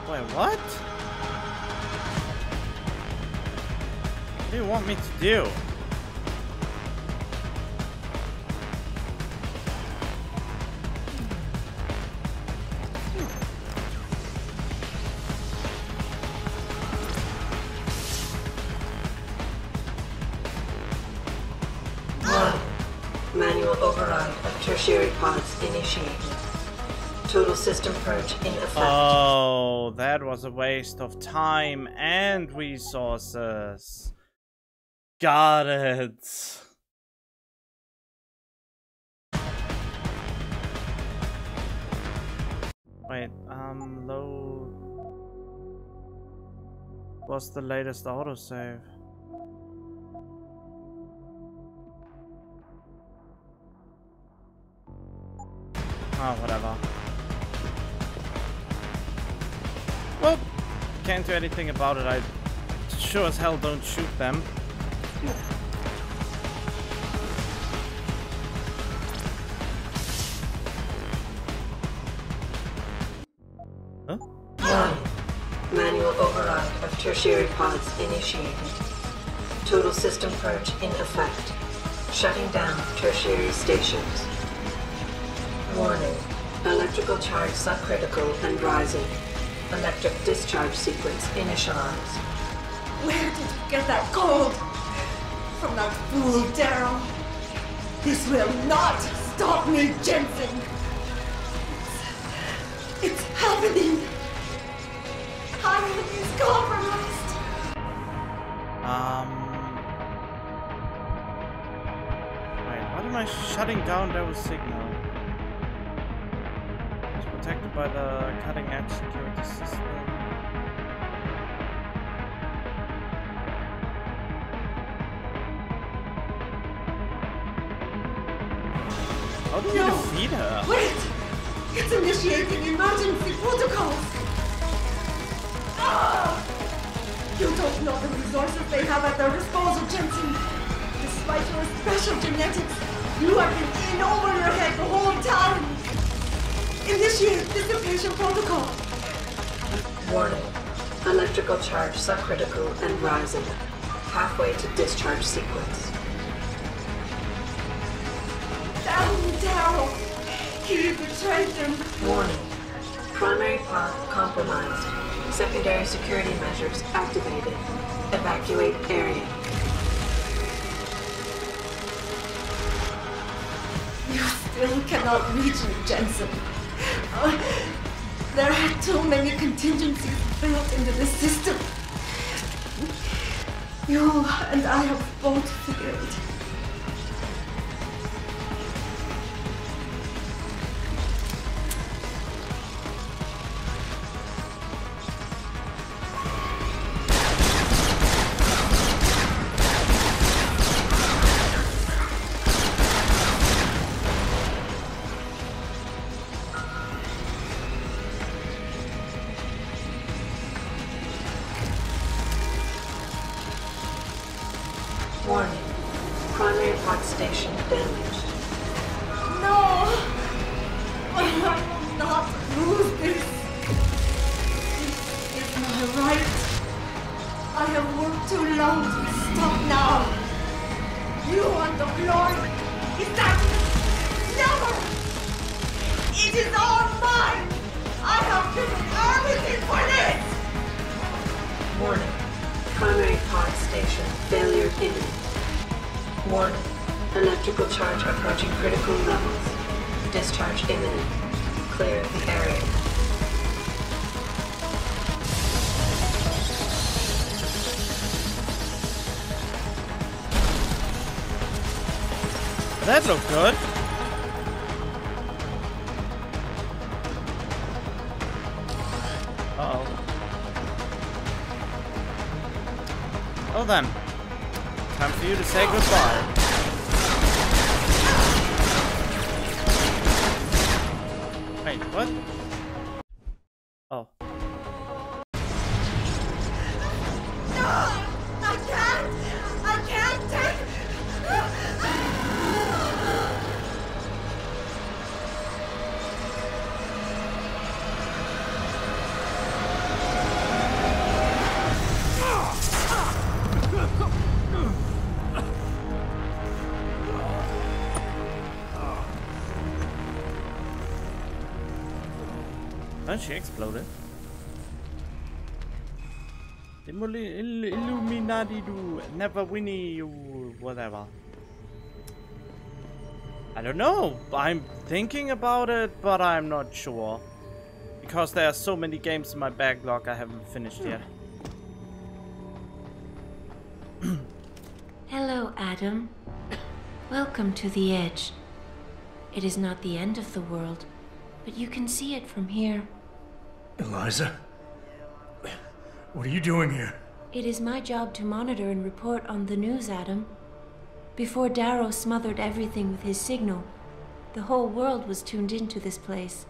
Wait, what? What do you want me to do? Manual override of tertiary pods initiated. Total system purge in effect. Oh, that was a waste of time and resources. Got it. Wait, load. What's the latest autosave? Oh, whatever. Well, can't do anything about it. I sure as hell don't shoot them. Huh? Manual override of tertiary pods initiated. Total system purge in effect. Shutting down tertiary stations. Warning. Electrical charge subcritical and rising. Electric discharge sequence initialized. Where did you get that gold? From that fool, Daryl. This will not stop me, Jensen. It's happening. Highland is compromised. Wait, what am I shutting down those signals? Protected by the cutting-edge security system. How do we defeat her? Wait! It's initiating emergency protocols! Ah! You don't know the resources they have at their disposal, Jensen. Despite your special genetics, you have been in over your head the whole time. Initiate dissipation protocol. Warning. Electrical charge subcritical and rising. Halfway to discharge sequence. Damn, Daryl! He betrayed them. Warning. Primary pod compromised. Secondary security measures activated. Evacuate area. You still cannot reach me, Jensen. There are too many contingencies built into the system. You and I have both failed. Warning. Primary pod station damaged. No! I will not lose this. This is my right. I have worked too long to stop now. You want the glory? Is that never? It is all mine! I have given everything for this! Warning. Primary pod station failure imminent. Warning. Electrical charge approaching critical levels. Discharge imminent. Clear the area. That looked good. Uh-oh. Well then. Time for you to say goodbye. Wait, what? Oh. I can't take. And she exploded. Illuminati do never winnie you whatever. I don't know. I'm thinking about it, but I'm not sure. Because there are so many games in my backlog I haven't finished yet. Hello, Adam. Welcome to the edge. It is not the end of the world, but you can see it from here. Eliza? What are you doing here? It is my job to monitor and report on the news, Adam. Before Darrow smothered everything with his signal, the whole world was tuned into this place,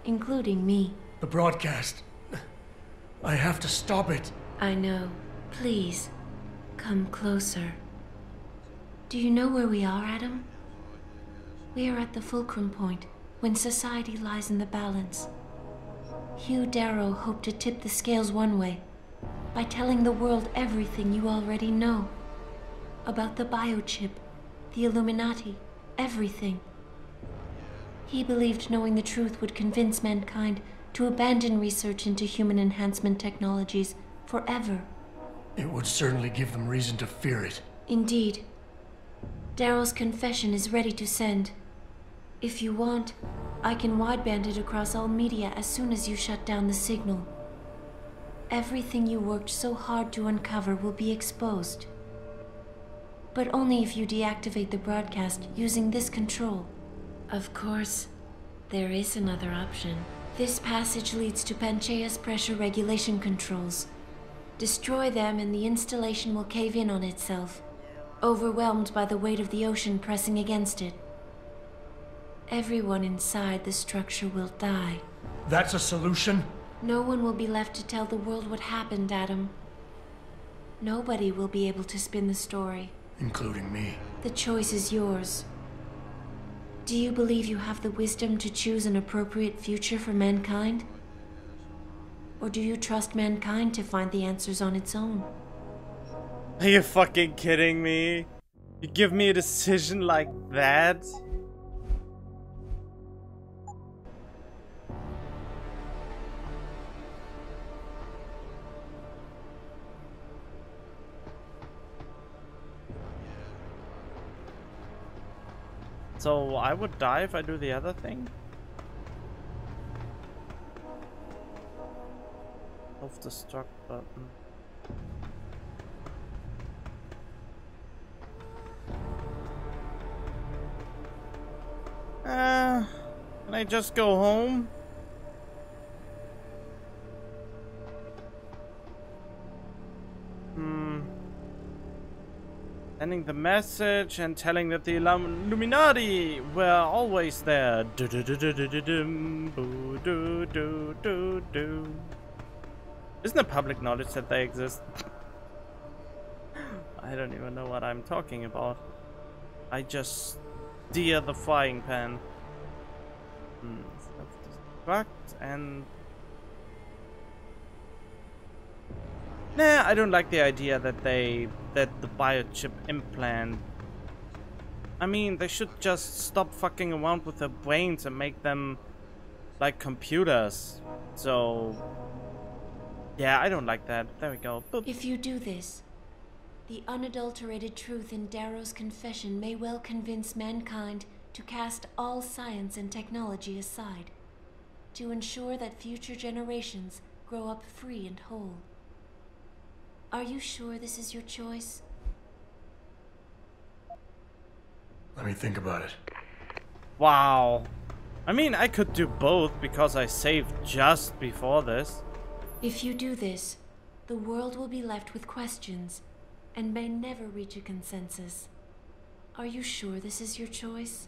including me. The broadcast. I have to stop it. I know. Please, come closer. Do you know where we are, Adam? We are at the fulcrum point, when society lies in the balance. Hugh Darrow hoped to tip the scales one way, by telling the world everything you already know. About the biochip, the Illuminati, everything. He believed knowing the truth would convince mankind to abandon research into human enhancement technologies forever. It would certainly give them reason to fear it. Indeed. Darrow's confession is ready to send. If you want, I can wideband it across all media as soon as you shut down the signal. Everything you worked so hard to uncover will be exposed. But only if you deactivate the broadcast using this control. Of course, there is another option. This passage leads to Panchaea's pressure regulation controls. Destroy them and the installation will cave in on itself, overwhelmed by the weight of the ocean pressing against it. Everyone inside the structure will die. That's a solution? No one will be left to tell the world what happened, Adam. Nobody will be able to spin the story. Including me. The choice is yours. Do you believe you have the wisdom to choose an appropriate future for mankind? Or do you trust mankind to find the answers on its own? Are you fucking kidding me? You give me a decision like that? So I would die if I do the other thing? Self-destruct button. Can I just go home? Sending the message and telling that the Illuminati were always there. Isn't it public knowledge that they exist? I don't even know what I'm talking about. I just steer the frying pan. Self-destruct and... Nah, I don't like the idea that the biochip implant... I mean, they should just stop fucking around with their brains and make them like computers. So... yeah, I don't like that. There we go. Boop. If you do this, the unadulterated truth in Darrow's confession may well convince mankind to cast all science and technology aside, to ensure that future generations grow up free and whole. Are you sure this is your choice? Let me think about it. Wow. I mean, I could do both because I saved just before this. If you do this, the world will be left with questions and may never reach a consensus. Are you sure this is your choice?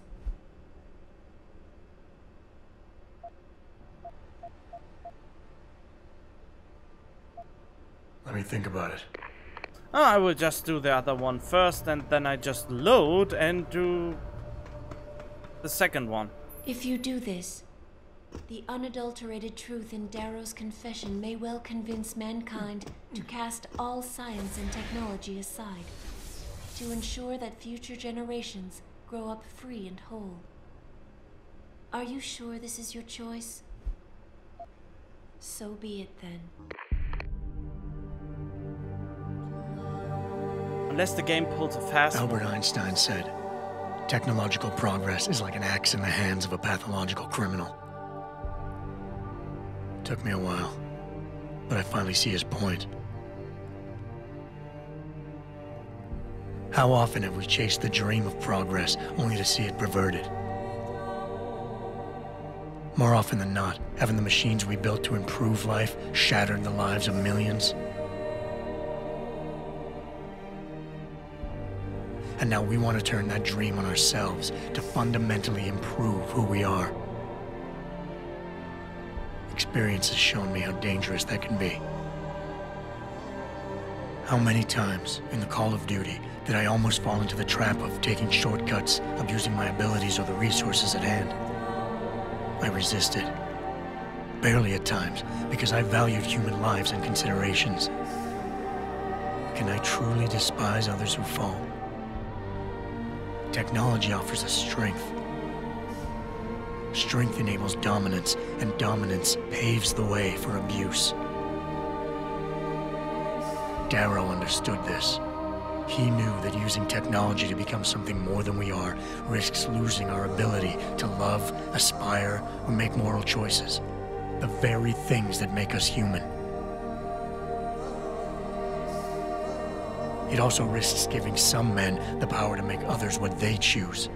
Let me think about it. Oh, I will just do the other one first and then I just load and do the second one. If you do this, the unadulterated truth in Darrow's confession may well convince mankind to cast all science and technology aside, to ensure that future generations grow up free and whole. Are you sure this is your choice? So be it then. Unless the game pulls a fast Albert Einstein said, technological progress is like an axe in the hands of a pathological criminal. Took me a while, but I finally see his point. How often have we chased the dream of progress only to see it perverted? More often than not, haven't the machines we built to improve life shattered the lives of millions? And now we want to turn that dream on ourselves to fundamentally improve who we are. Experience has shown me how dangerous that can be. How many times in the Call of Duty did I almost fall into the trap of taking shortcuts, abusing my abilities or the resources at hand? I resisted. Barely at times, because I valued human lives and considerations. Can I truly despise others who fall? Technology offers us strength. Strength enables dominance, and dominance paves the way for abuse. Darrow understood this. He knew that using technology to become something more than we are risks losing our ability to love, aspire, or make moral choices. The very things that make us human. It also risks giving some men the power to make others what they choose,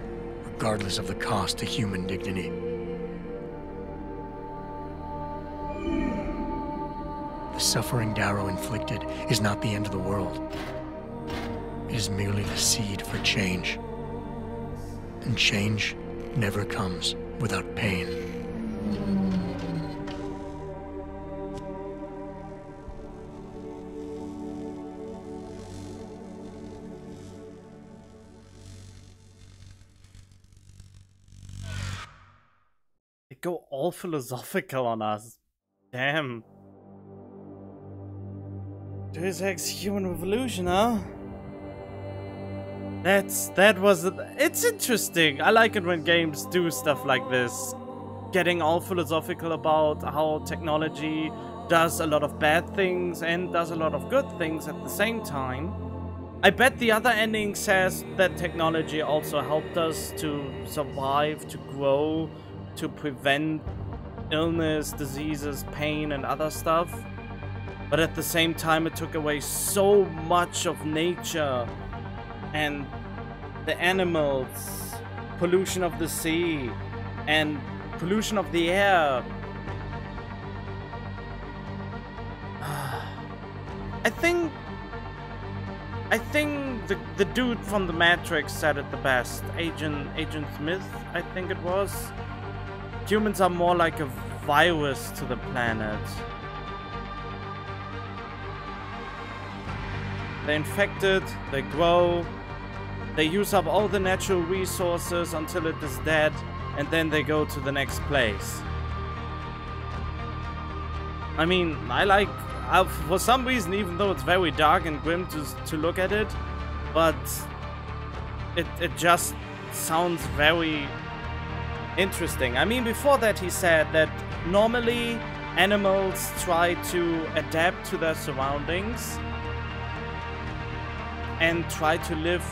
regardless of the cost to human dignity. The suffering Darrow inflicted is not the end of the world. It is merely the seed for change. And change never comes without pain. They go all philosophical on us. Damn. Deus Ex Human Revolution, huh? It's interesting. I like it when games do stuff like this. Getting all philosophical about how technology does a lot of bad things and does a lot of good things at the same time. I bet the other ending says that technology also helped us to survive, to grow, to prevent illness, diseases, pain, and other stuff. But at the same time, it took away so much of nature and the animals, pollution of the sea, and pollution of the air. I think the dude from the Matrix said it the best. Agent Smith, I think it was. Humans are more like a virus to the planet. They're infected, they grow, they use up all the natural resources until it is dead, and then they go to the next place. I mean, for some reason, even though it's very dark and grim to look at it, but it just sounds very interesting. I mean, before that he said that normally animals try to adapt to their surroundings and try to live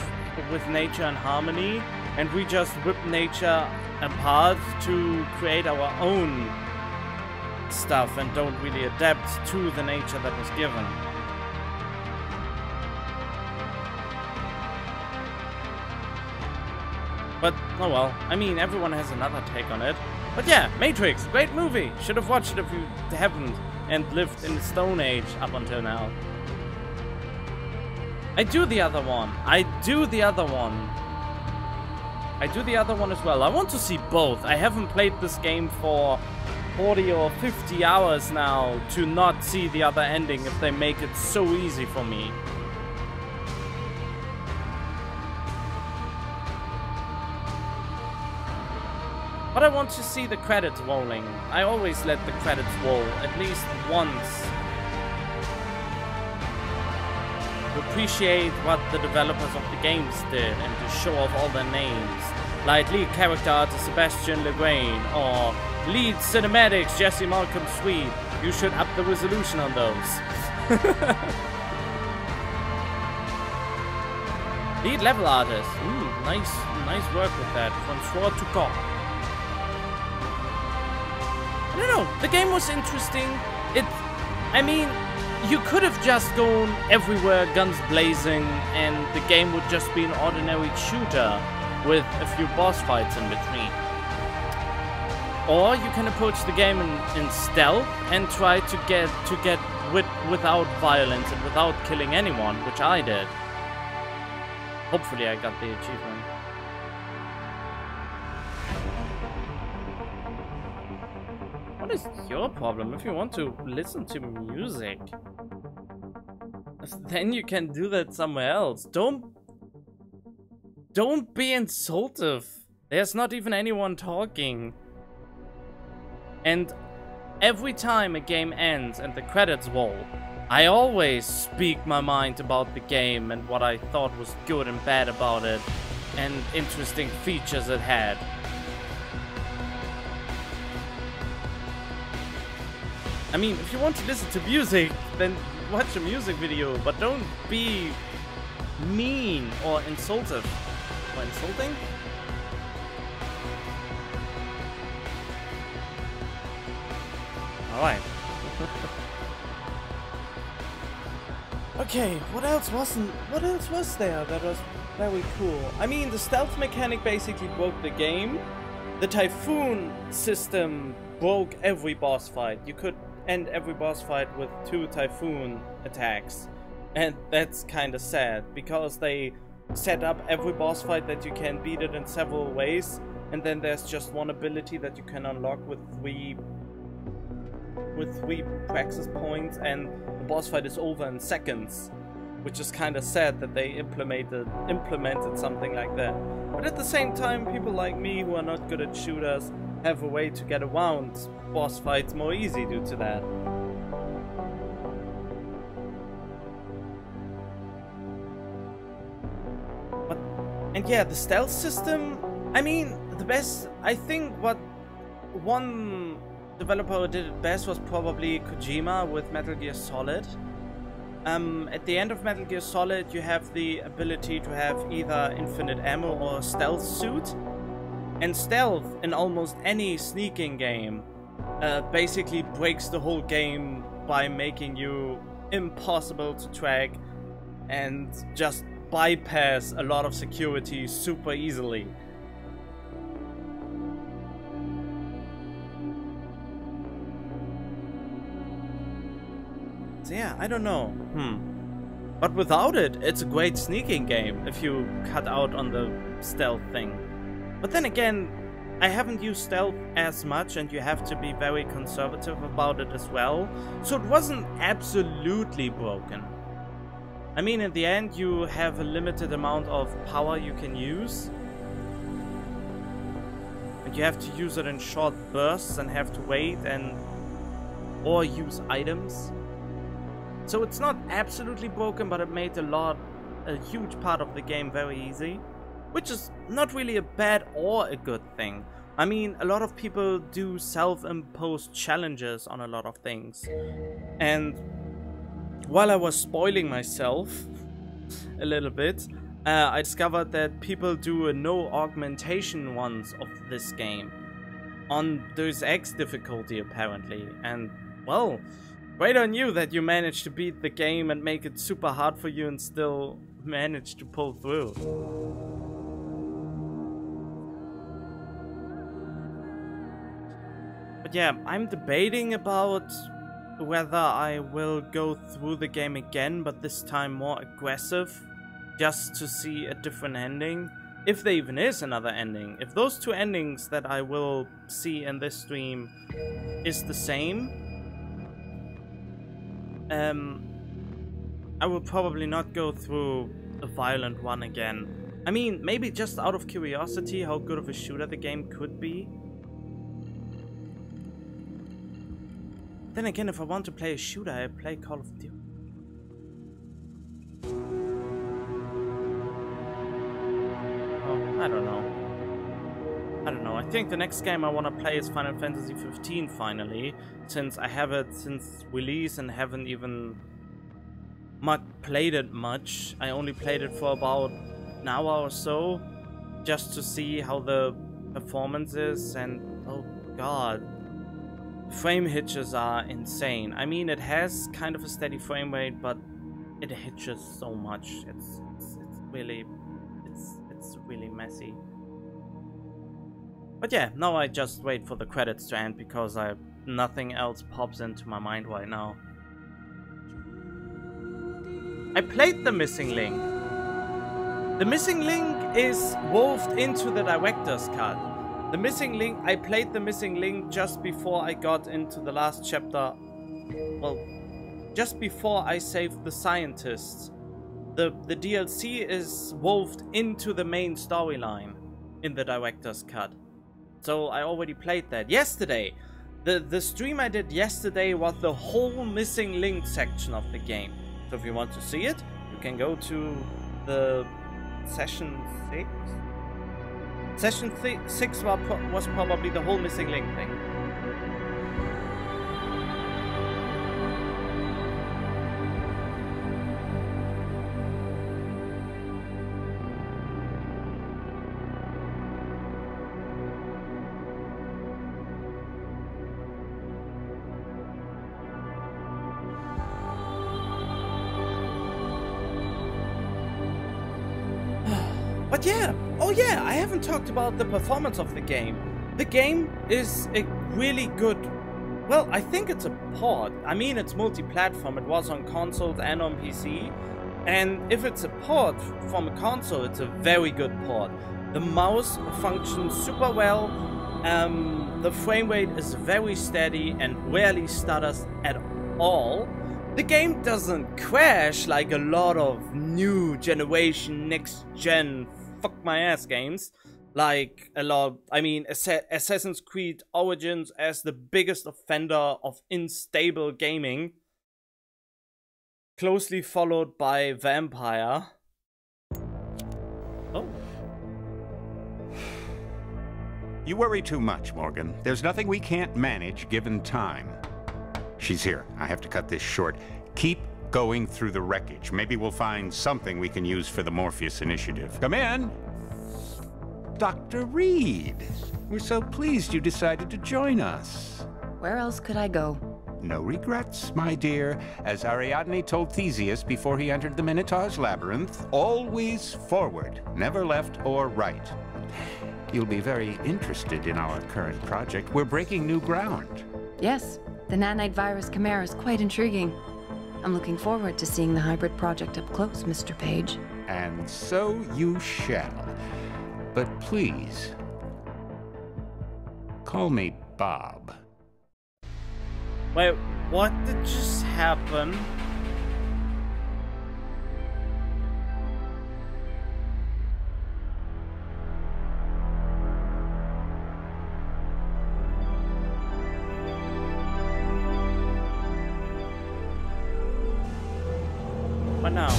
with nature in harmony, and we just rip nature apart to create our own stuff and don't really adapt to the nature that was given. But, oh well. I mean, everyone has another take on it. But yeah, Matrix, great movie. Should have watched it if you haven't and lived in the Stone Age up until now. I do the other one. I do the other one as well. I want to see both. I haven't played this game for 40 or 50 hours now to not see the other ending if they make it so easy for me. But I want to see the credits rolling. I always let the credits roll at least once. To appreciate what the developers of the games did and to show off all their names. Like lead character artist Sebastian Legrain or lead cinematics Jesse Malcolm Sweet. You should up the resolution on those. Lead level artist. Nice work with that. From Sword to God. I don't know. The game was interesting. I mean, you could have just gone everywhere, guns blazing, and the game would just be an ordinary shooter with a few boss fights in between. Or you can approach the game in stealth and try to get without violence and without killing anyone, which I did. Hopefully I got the achievement. What is your problem? If you want to listen to music, then you can do that somewhere else. Don't be insultive. There's not even anyone talking. And every time a game ends and the credits roll, I always speak my mind about the game and what I thought was good and bad about it and interesting features it had. I mean, if you want to listen to music, then watch a music video, but don't be mean or insultive. Or insulting? Alright. Okay, what else was there that was very cool? I mean, the stealth mechanic basically broke the game. The Typhoon system broke every boss fight. You could end every boss fight with 2 Typhoon attacks. And that's kinda sad, because they set up every boss fight that you can beat it in several ways, and then there's just one ability that you can unlock with three praxis points, and the boss fight is over in seconds. Which is kinda sad that they implemented something like that. But at the same time, people like me who are not good at shooters have a way to get around boss fights more easy due to that. And yeah, the stealth system, I mean, I think what one developer who did it best was probably Kojima with Metal Gear Solid. At the end of Metal Gear Solid, you have the ability to have either infinite ammo or a stealth suit. And stealth in almost any sneaking game basically breaks the whole game by making you impossible to track and just bypass a lot of security super easily. So yeah, I don't know. But without it, it's a great sneaking game if you cut out on the stealth thing. But then again, I haven't used stealth as much and you have to be very conservative about it as well. So it wasn't absolutely broken. I mean, in the end, you have a limited amount of power you can use. And you have to use it in short bursts and have to wait or use items. So it's not absolutely broken, but it made a huge part of the game very easy. Which is not really a bad or a good thing. I mean, a lot of people do self-imposed challenges on a lot of things. And while I was spoiling myself a little bit, I discovered that people do a no augmentation ones of this game. On Deus Ex difficulty, apparently. And, well, great on you that you managed to beat the game and make it super hard for you and still manage to pull through. But yeah, I'm debating about whether I will go through the game again, but this time more aggressive, just to see a different ending. If there even is another ending. If those two endings that I will see in this stream is the same, I will probably not go through a violent one again. I mean, maybe just out of curiosity how good of a shooter the game could be. Then again, if I want to play a shooter, I play Call of Duty. Oh, I don't know. I think the next game I want to play is Final Fantasy 15 finally, since I have it since release and haven't even played it much. I only played it for about an hour or so, just to see how the performance is, and oh god. Frame hitches are insane. I mean, it has kind of a steady frame rate, but it hitches so much. It's really messy. But yeah, now I just wait for the credits to end because nothing else pops into my mind right now. I played The Missing Link. The Missing Link is woven into the director's cut. I played The Missing Link just before I got into the last chapter. Well, just before I saved the scientists. The DLC is woven into the main storyline in the director's cut. So I already played that yesterday. The stream I did yesterday was the whole Missing Link section of the game. So if you want to see it, you can go to the session 6. Session 6 was probably the whole Missing Link thing. But yeah, oh yeah, I haven't talked about the performance of the game. The game is a really good, well, I think it's a port. I mean, it's multi-platform. It was on consoles and on PC. And if it's a port from a console, it's a very good port. The mouse functions super well. The frame rate is very steady and rarely stutters at all. The game doesn't crash like a lot of new generation, next gen, fuck my ass games. Like a lot, I mean, Assassin's Creed Origins as the biggest offender of unstable gaming. Closely followed by Vampire. Oh. You worry too much, Morgan. There's nothing we can't manage given time. She's here. I have to cut this short. Keep going through the wreckage. Maybe we'll find something we can use for the Morpheus initiative. Come in! Dr. Reed. We're so pleased you decided to join us. Where else could I go? No regrets, my dear. As Ariadne told Theseus before he entered the Minotaur's labyrinth, always forward, never left or right. You'll be very interested in our current project. We're breaking new ground. Yes, the nanite virus chimera is quite intriguing. I'm looking forward to seeing the hybrid project up close, Mr. Page. And so you shall. But please, call me Bob. Wait, what did just happen? What now?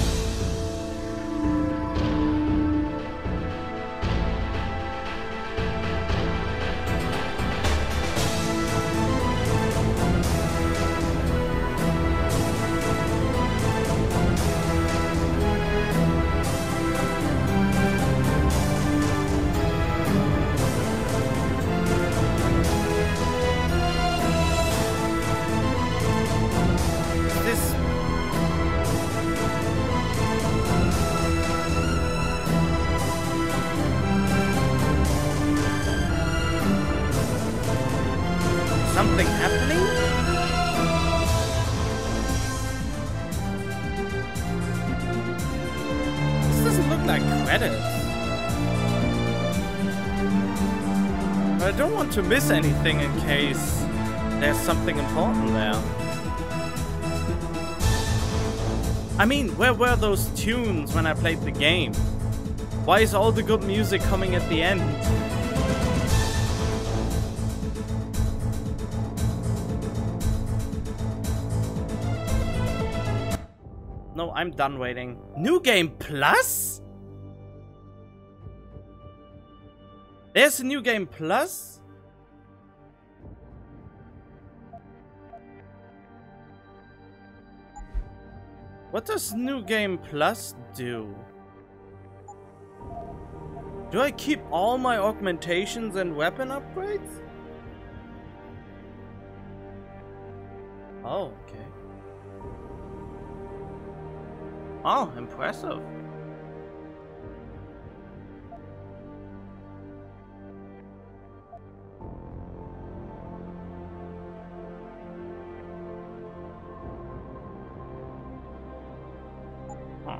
something happening? This doesn't look like credits. But I don't want to miss anything in case there's something important there. I mean, where were those tunes when I played the game? Why is all the good music coming at the end? No, I'm done waiting. New Game Plus? There's a New Game Plus? What does New Game Plus do? Do I keep all my augmentations and weapon upgrades? Oh, okay. Oh, impressive. Huh.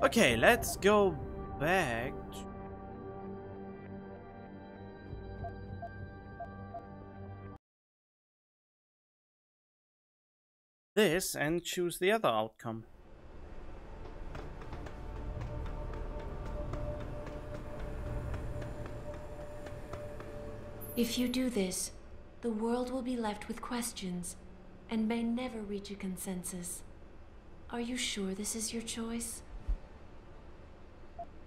Okay, let's go back. This and choose the other outcome. If you do this, the world will be left with questions and may never reach a consensus. Are you sure this is your choice?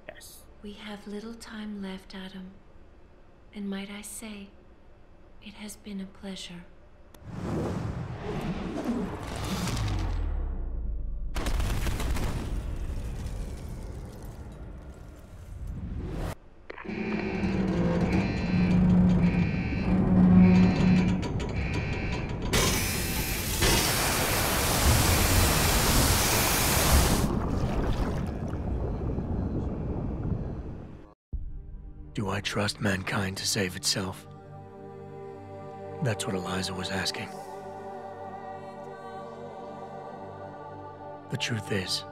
Yes. We have little time left, Adam. And might I say, it has been a pleasure. Do I trust mankind to save itself? That's what Eliza was asking. The truth is,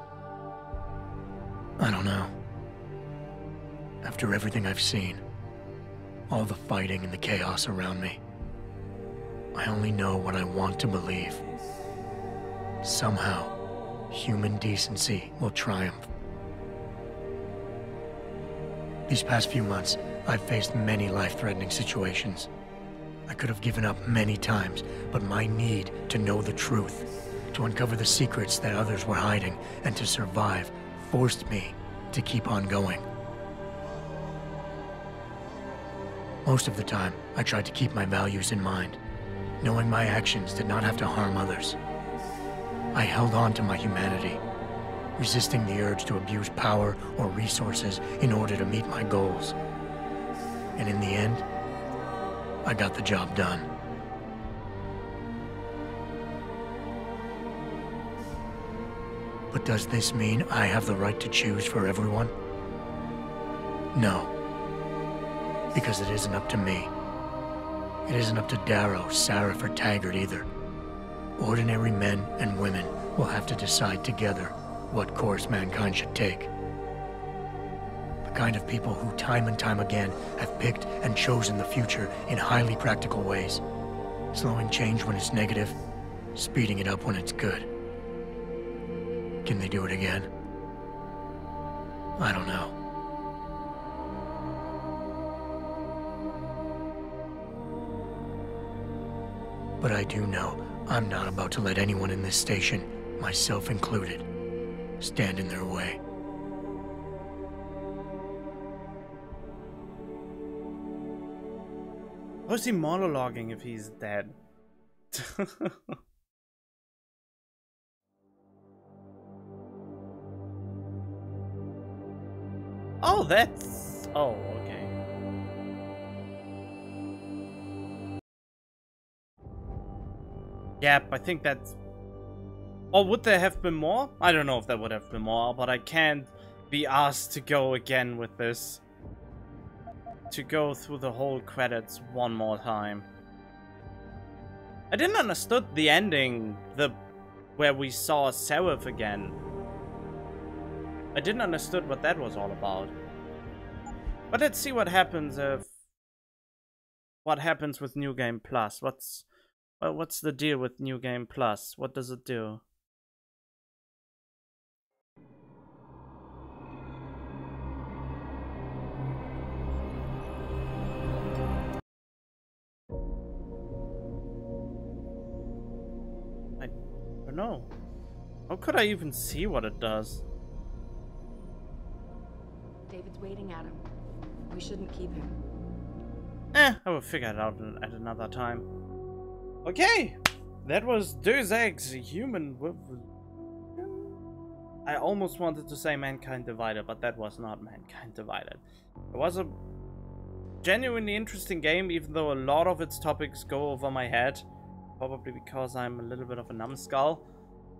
I don't know. After everything I've seen, all the fighting and the chaos around me, I only know what I want to believe. Somehow, human decency will triumph. These past few months, I've faced many life-threatening situations. I could have given up many times, but my need to know the truth, to uncover the secrets that others were hiding, and to survive, forced me to keep on going. Most of the time, I tried to keep my values in mind, knowing my actions did not have to harm others. I held on to my humanity, resisting the urge to abuse power or resources in order to meet my goals. And in the end, I got the job done. But does this mean I have the right to choose for everyone? No. Because it isn't up to me. It isn't up to Darrow, Sarif, or Taggart either. Ordinary men and women will have to decide together what course mankind should take. The kind of people who time and time again have picked and chosen the future in highly practical ways, slowing change when it's negative, speeding it up when it's good. Can they do it again? I don't know. But I do know I'm not about to let anyone in this station, myself included, stand in their way. How's he monologuing if he's dead? Oh, that's... Oh, okay. Yep, I think that's... Or would there have been more? I don't know if there would have been more, but I can't be asked to go again with this. To go through the whole credits one more time. I didn't understood the ending, where we saw Seraph again. I didn't understood what that was all about. But let's see what happens with New Game Plus. What's the deal with New Game Plus? What does it do? I don't know. How could I even see what it does? David's waiting at him. We shouldn't keep him. I will figure it out at another time. Okay, that was Deus Ex, Human. I almost wanted to say Mankind Divided, but that was not Mankind Divided. It was a genuinely interesting game, even though a lot of its topics go over my head. Probably because I'm a little bit of a numbskull.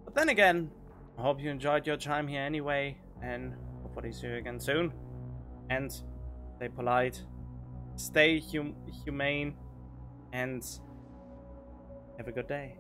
But then again, I hope you enjoyed your time here anyway, and hopefully see you again soon. And stay polite, stay humane, and have a good day.